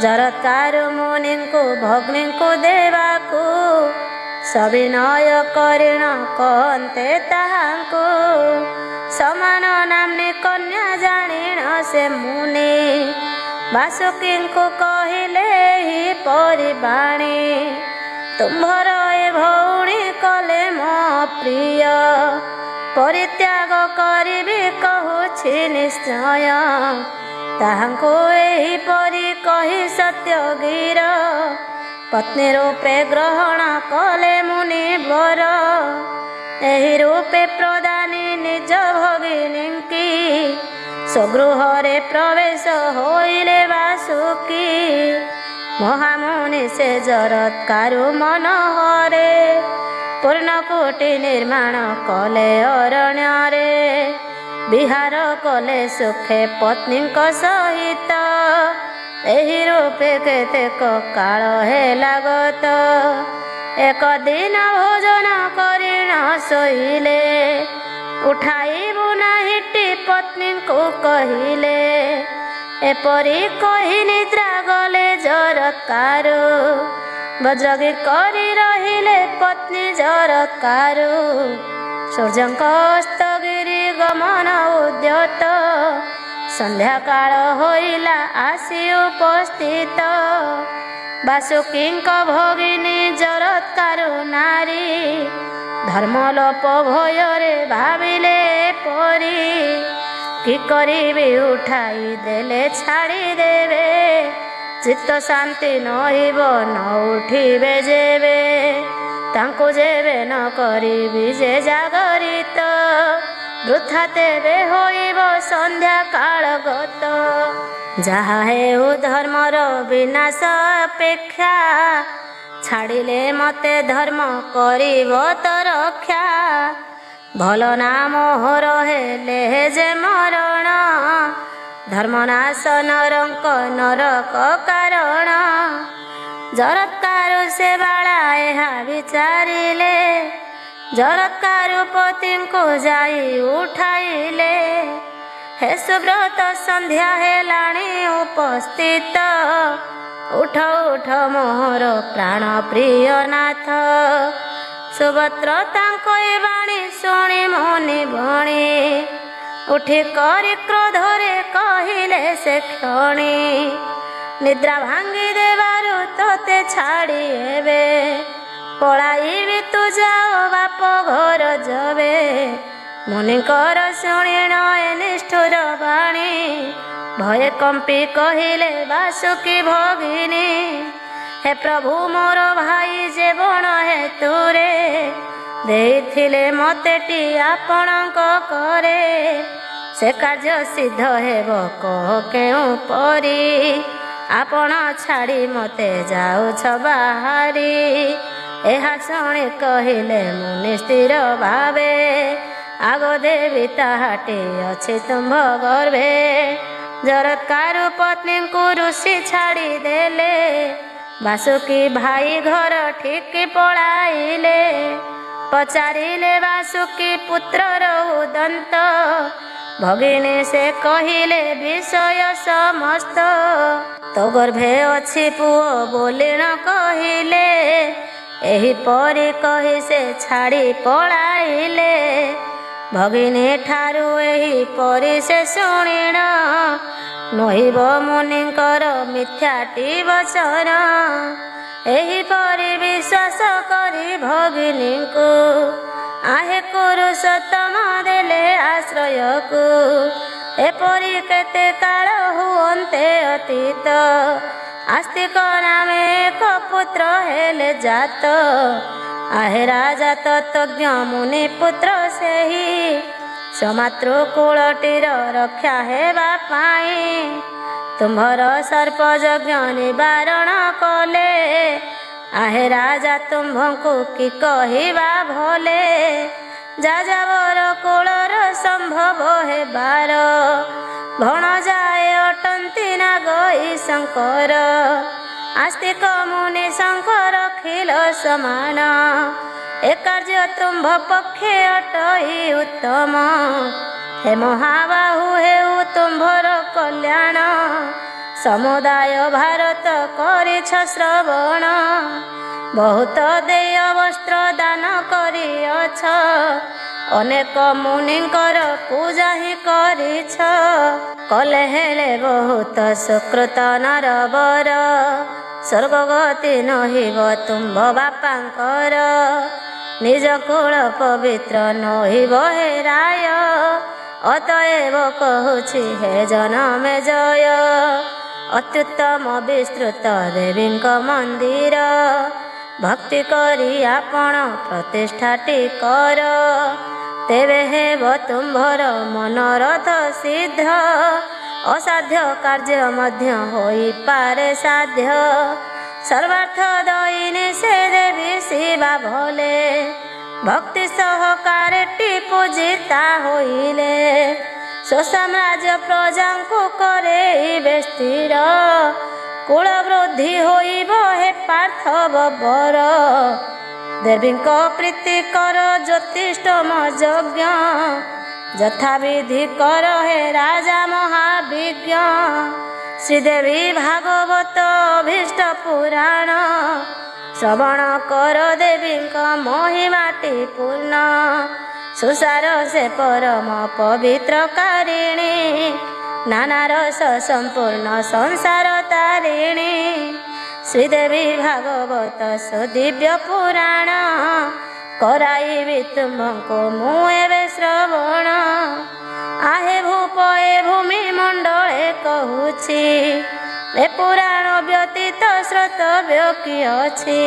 ଜରତ୍କାରୁ ମୁନିଙ୍କୁ ଭଗ୍ନୀଙ୍କୁ ଦେବାକୁ ସବିନୟ କରିଣ କହନ୍ତେ ତାହାଙ୍କୁ। ସମାନ ନାମ୍ନୀ କନ୍ୟା ଜାଣିଣ ସେ ମୁନି ବାସୁକୀଙ୍କୁ କହିଲେ ଏହିପରି ବାଣୀ। ତୁମ୍ଭର ଏ ଭଉଣୀ କଲେ ମୋ ପ୍ରିୟ ପରିତ୍ୟାଗ କରିବି କହୁଛି ନିଶ୍ଚୟ। ତାହାଙ୍କୁ ଏହିପରି କହି ସତ୍ୟଗୀର ପତ୍ନୀ ରୂପେ ଗ୍ରହଣ କଲେ ମୁନି ବର। ଏହି ରୂପେ ପ୍ରଦାନୀ ନିଜ ଭଗିନୀଙ୍କି ସ୍ୱଗୃହରେ ପ୍ରବେଶ ହୋଇଲେ ବାସୁକୀ। ମହାମୁନି ସେ ଜରତ୍କାରୁ ମନୋହରେ ପୂର୍ଣ୍ଣକୋଟି ନିର୍ମାଣ କଲେ ଅରଣ୍ୟରେ। ବିହାର କଲେ ସୁଖେ ପତ୍ନୀଙ୍କ ସହିତ ଏହି ରୂପେ କେତେକ କାଳ ହେଲା ଗତ। ଏକ ଦିନ ଭୋଜନ କରି ନ ଶୋଇଲେ ଉଠାଇବୁ ନାହିଁଟି ପତ୍ନୀଙ୍କୁ କହିଲେ। ଏପରି କହି ନିଦ୍ରା ଗଲେ ଜରତ୍କାରୁ ବଜ୍ରଗୀ କରି ରହିଲେ ପତ୍ନୀ ଜରତ୍କାରୁ। ସୂର୍ଯ୍ୟଙ୍କ ଅସ୍ତଗିରି ଗମନ ଉଦ୍ୟତ ସନ୍ଧ୍ୟାକାଳ ହୋଇଲା ଆସି ଉପସ୍ଥିତ। ବାସୁକୀଙ୍କ ଭଗିନୀ ଜରତ୍କାରୁ ନାରୀ ଧର୍ମଲୋପ ଭୟରେ ଭାବିଲେ ଏପରି କି କରିବି ଉଠାଇ ଦେଲେ ଛାଡ଼ିଦେବେ। ଚିତ୍ତ ଶାନ୍ତି ନହିବ ନ ଉଠିବେ ଯେବେ ତାଙ୍କୁ ଯେବେ ନ କରିବି ଯେ ଜାଗରିତ ବୃଥା ତେବେ ହୋଇବ ସନ୍ଧ୍ୟା କାଳ ଗତ। ଯାହା ହେଉ ଧର୍ମର ବିନାଶ ଅପେକ୍ଷା ଛାଡ଼ିଲେ ମତେ ଧର୍ମ କରିବ ତ ରକ୍ଷା। ଭଲ ନାମ ହେଲେ ଯେ ମରଣ ଧର୍ମନାଶ ନରଙ୍କ ନରକ କାରଣ। ଜରତ୍କାରୁ ସେ ବାଳା ଏହା ବିଚାରିଲେ ଜରତ୍କାରୁ ପତିଙ୍କୁ ଯାଇ ଉଠାଇଲେ। ହେ ସୁବ୍ରତ ସନ୍ଧ୍ୟା ହେଲାଣି ଉପସ୍ଥିତ ଉଠ ଉଠ ମୋହର ପ୍ରାଣ ପ୍ରିୟ ନାଥ। ସୁଭଦ୍ର ତାଙ୍କ ଏ ବାଣୀ ଶୁଣି ମୁନି ଭଣି ଉଠି କରି କ୍ରୋଧରେ କହିଲେ ସେ କ୍ଷଣି। ନିଦ୍ରା ଭାଙ୍ଗି ଦେବାରୁ ତୋତେ ଛାଡ଼ି ଏବେ ପଳାଇବି ତୁ ଯାଅ ବାପ ଘର ଯବେ। ମୁନିଙ୍କର ଶୁଣିଣ ଏ ନିଷ୍ଠୁର ବାଣୀ ଭୟ କମ୍ପି କହିଲେ ବାସୁକୀ ଭଗିନୀ। ହେ ପ୍ରଭୁ ମୋର ଭାଇ ଯେ ବଣ ହେତୁରେ ଦେଇଥିଲେ ମତେଟି ଆପଣଙ୍କ କରେ। ସେ କାର୍ଯ୍ୟ ସିଦ୍ଧ ହେବ କହ କେଉଁ ପରି ଆପଣ ଛାଡ଼ି ମତେ ଯାଉଛ ବାହାରି। ଏହା ଶୁଣି କହିଲେ ମୁନି ସ୍ଥିର ଭାବେ ଆଗ ଦେବି ତାହାଟି ଅଛି ତୁମ୍ଭ ଗର୍ଭେ। ଜରତ୍କାରୁ ପତ୍ନୀଙ୍କୁ ଋଷି ଛାଡ଼ିଦେଲେ। ବାସୁକି ଭାଇ ଘର ଠିକି ପଳାଇଲେ। ପଚାରିଲେ ବାସୁକି ପୁତ୍ରର ଉଦନ୍ତ। ଭଗିନୀ ସେ କହିଲେ ବିଷୟ ସମସ୍ତ। ତୋ ଗର୍ଭେ ଅଛି ପୁଅ ବୋଲି ନ କହିଲେ। ଏହିପରି କହି ସେ ଛାଡ଼ି ପଳାଇଲେ। ଭଗିନୀ ଠାରୁ ଏହିପରି ସେ ଶୁଣିଣ। ନହିବ ମୁନିଙ୍କର ମିଥ୍ୟାଟି ବଚନ। ଏହିପରି ବିଶ୍ୱାସ କରି ଭଗିନୀଙ୍କୁ ଆହେ ପୁରୁଷୋତ୍ତମ ଦେଲେ ଆଶ୍ରୟକୁ। ଏପରି କେତେ କାଳ ହୁଅନ୍ତେ ଅତୀତ। ଆସ୍ତିକ ନାମେ ଏକ ପୁତ୍ର ହେଲେ ଜାତ। ଆହେ ରାଜା ତତ୍ତ୍ୱଜ୍ଞ ମୁନି ପୁତ୍ର ସେହି। ସମାତୃକୁଳଟିର ରକ୍ଷା ହେବା ପାଇଁ ତୁମ୍ଭର ସର୍ପ ଯଜ୍ଞ ନିବାରଣ କଲେ। ଆହେ ରାଜା ତୁମ୍ଭଙ୍କୁ କି କହିବା ଭଲେ। ଯାଯାବର କୁଳର ସମ୍ଭବ ହେବାର ଭଣଯାଏ ଅଟନ୍ତି ନାଗଇ ଶଙ୍କର। ଆସ୍ତିକ ମୁନି ଶଙ୍କର ଖିଲ ସମାନ। ଏ କାର୍ଯ୍ୟ ତୁମ୍ଭ ପକ୍ଷେ ଅଟଇ ଉତ୍ତମ। ହେ ମହାବାହୁ ହେଉ ତୁମ୍ଭର କଲ୍ୟାଣ। ସମୁଦାୟ ଭାରତ କରିଛ ଶ୍ରବଣ। ବହୁତ ଦେୟ ବସ୍ତ୍ର ଦାନ କରିଅଛ। ଅନେକ ମୁନିଙ୍କର ପୂଜା ହିଁ କରିଛ। କଲେ ହେଲେ ବହୁତ ସୁକୃତ ନରବର। ସ୍ୱର୍ଗଗତି ନହିବ ତୁମ୍ଭ ବାପାଙ୍କର। ନିଜ କୁଳ ପବିତ୍ର ନହିବ ହେ ରାୟ। ଅତଏବ କହୁଛି ହେ ଜନମେ ଜୟ। ଅତ୍ୟୁତ୍ତମ ବିସ୍ତୃତ ଦେବୀଙ୍କ ମନ୍ଦିର। ଭକ୍ତି କରି ଆପଣ ପ୍ରତିଷ୍ଠାଟି କର। ତେବେ ହେବ ତୁମ୍ଭର ମନୋରଥ ସିଦ୍ଧ। ଅସାଧ୍ୟ କାର୍ଯ୍ୟ ମଧ୍ୟ ହୋଇପାରେ ସାଧ୍ୟ। ସର୍ବାର୍ଥ ଦଇନେ ସେ ଦେବୀ ଶିବା ଭଲେ। ଭକ୍ତି ସହକାରେଟି ପୂଜିତା ହୋଇଲେ। ସ୍ୱସାମ୍ରାଜ୍ୟ ପ୍ରଜାଙ୍କୁ କରେଇବେ ସ୍ଥିର। କୁଳ ବୃଦ୍ଧି ହୋଇବ ହେ ପାର୍ଥବ ବର। ଦେବୀଙ୍କ ପ୍ରୀତି କର ଜ୍ୟୋତିଷ୍ଠମ ଯଜ୍ଞ। ଯଥାବିଧି କର ହେ ରାଜା ମହାବିଜ୍ଞ। ଶ୍ରୀଦେବୀ ଭାଗବତ ଅଭୀଷ୍ଟ ପୁରାଣ। ଶ୍ରବଣ କର ଦେବୀଙ୍କ ମହିମାଟି ପୂର୍ଣ୍ଣ। ସୁସାର ସେ ପରମ ପବିତ୍ରକାରିଣୀ। ନାନା ରସ ସମ୍ପୂର୍ଣ୍ଣ ସଂସାର ତାରିଣୀ। ଶ୍ରୀଦେବୀ ଭାଗବତ ସୁଦିବ୍ୟ ପୁରାଣ। କରାଇବି ତୁମ୍ଭଙ୍କୁ ମୁଁ ଏବେ ଶ୍ରବଣ। ଆହେ ଭୂପ ଏ ଭୂମି ମଣ୍ଡଳେ କହୁଛି। ଏ ପୁରାଣ ବ୍ୟତୀତ ଶ୍ରୋତବ୍ୟ କି ଅଛି।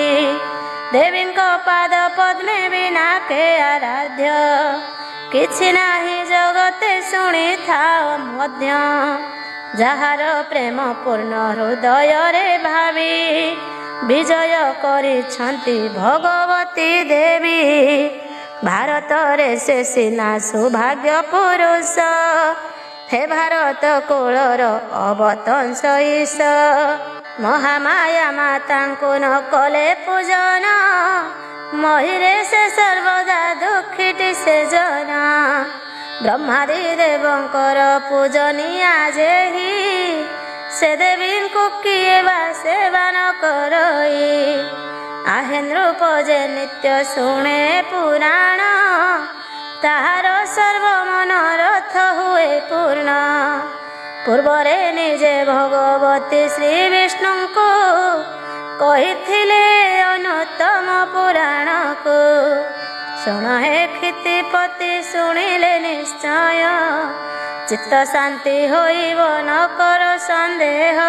ଦେବୀଙ୍କ ପାଦ ପଦ୍ମେ ବିନା କେ ଆରାଧ୍ୟ। କିଛି ନାହିଁ ଜଗତେ ଶୁଣିଥାଅ ମଧ୍ୟ। ଯାହାର ପ୍ରେମ ପୂର୍ଣ୍ଣ ହୃଦୟରେ ଭାବି ବିଜୟ କରିଛନ୍ତି ଭଗବତୀ ଦେବୀ। ଭାରତରେ ସେ ସିନା ସୌଭାଗ୍ୟ ପୁରୁଷ। ହେ ଭାରତ କୁଳର ଅବତଂଶ ଈଶ। ମହାମାୟା ମାତାଙ୍କୁ ନ କଲେ ପୂଜନ। ମହିରେ ସେ ସର୍ବଦା ଦୁଃଖୀଟି ସେ ଜନ। ବ୍ରହ୍ମାଦି ଦେବଙ୍କର ପୂଜନୀୟା ଯେହି। ସେ ଦେବୀଙ୍କୁ କିଏ ବା ସେବା ନ କରଇ। ଆହେ ନୃପ ଯେ ନିତ୍ୟ ଶୁଣେ ପୁରାଣ। ତାହାର ସର୍ବ ମନୋରଥ ହୁଏ ପୂର୍ଣ୍ଣ। ପୂର୍ବରେ ନିଜେ ଭଗବତୀ ଶ୍ରୀ ବିଷ୍ଣୁଙ୍କୁ କହିଥିଲେ ଅନୁତ୍ତମ ପୁରାଣକୁ। ଶୁଣ ହେ କ୍ଷିତିପତି ଶୁଣିଲେ ନିଶ୍ଚୟ। ଚିତ୍ତ ଶାନ୍ତି ହୋଇବ ନ କର ସନ୍ଦେହ।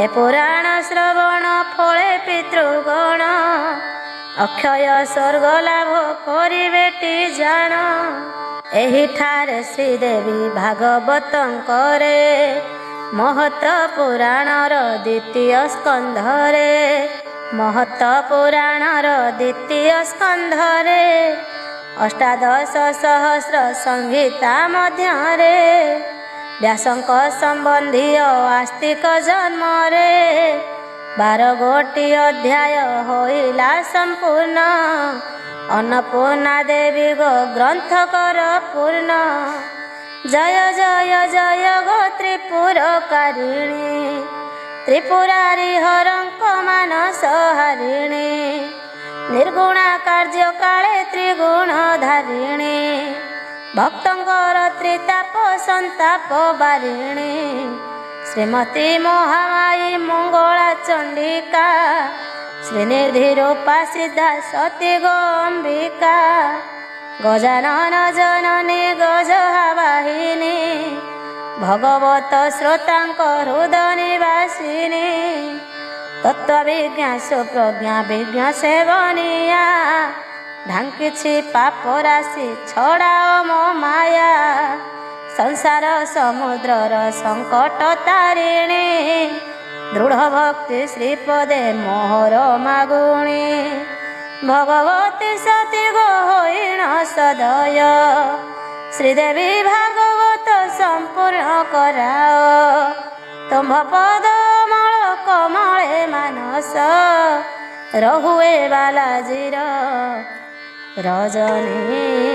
ଏ ପୁରାଣ ଶ୍ରବଣ ଫଳେ ପିତୃଗଣ। ଅକ୍ଷୟ ସ୍ୱର୍ଗ ଲାଭ କରିବେଟି ଜାଣ। ଏହିଠାରେ ଶ୍ରୀଦେବୀ ଭାଗବତଙ୍କରେ ମହତ ପୁରାଣର ଦ୍ୱିତୀୟ ସ୍କନ୍ଧରେ। ମହତ ପୁରାଣର ଦ୍ୱିତୀୟ ସ୍କନ୍ଧରେ ଅଷ୍ଟାଦଶ ସହସ୍ର ସଂହିତା ମଧ୍ୟରେ व्यासंक सम्बन्धीय आस्तिक जन्मरे 12 गोटी अध्याय होइला संपूर्ण अन्नपूर्णा देवी गो ग्रंथ कर पूर्ण जय जय जय गो त्रिपुरकारिणी त्रिपुरारी हरंक मानस हारिणी निर्गुणा कार्य काले त्रिगुण धारिणी भक्तंकर त्रिताप संताप बारिणी श्रीमती महामाई मंगला चंडिका श्रीनिधि रूपा सिद्धा सती गोम्बिका गजानन जननी गजवाहिनी भगवत श्रोतांक हृदय निवासिनी तत्वविज्ञा सुप्रज्ञा विज्ञ सेवनिया ढांकिछि पाप राशि छड़ाओ मो माया संसार समुद्रर संकट तारिणी दृढ़ भक्ति श्रीपदे मोहर मागुणी भगवती सती गोहिण सदय श्रीदेवी भागवत संपूर्ण कराओ तुम्भ पद मल कमले मानस रहुए बालाजीर रजनी।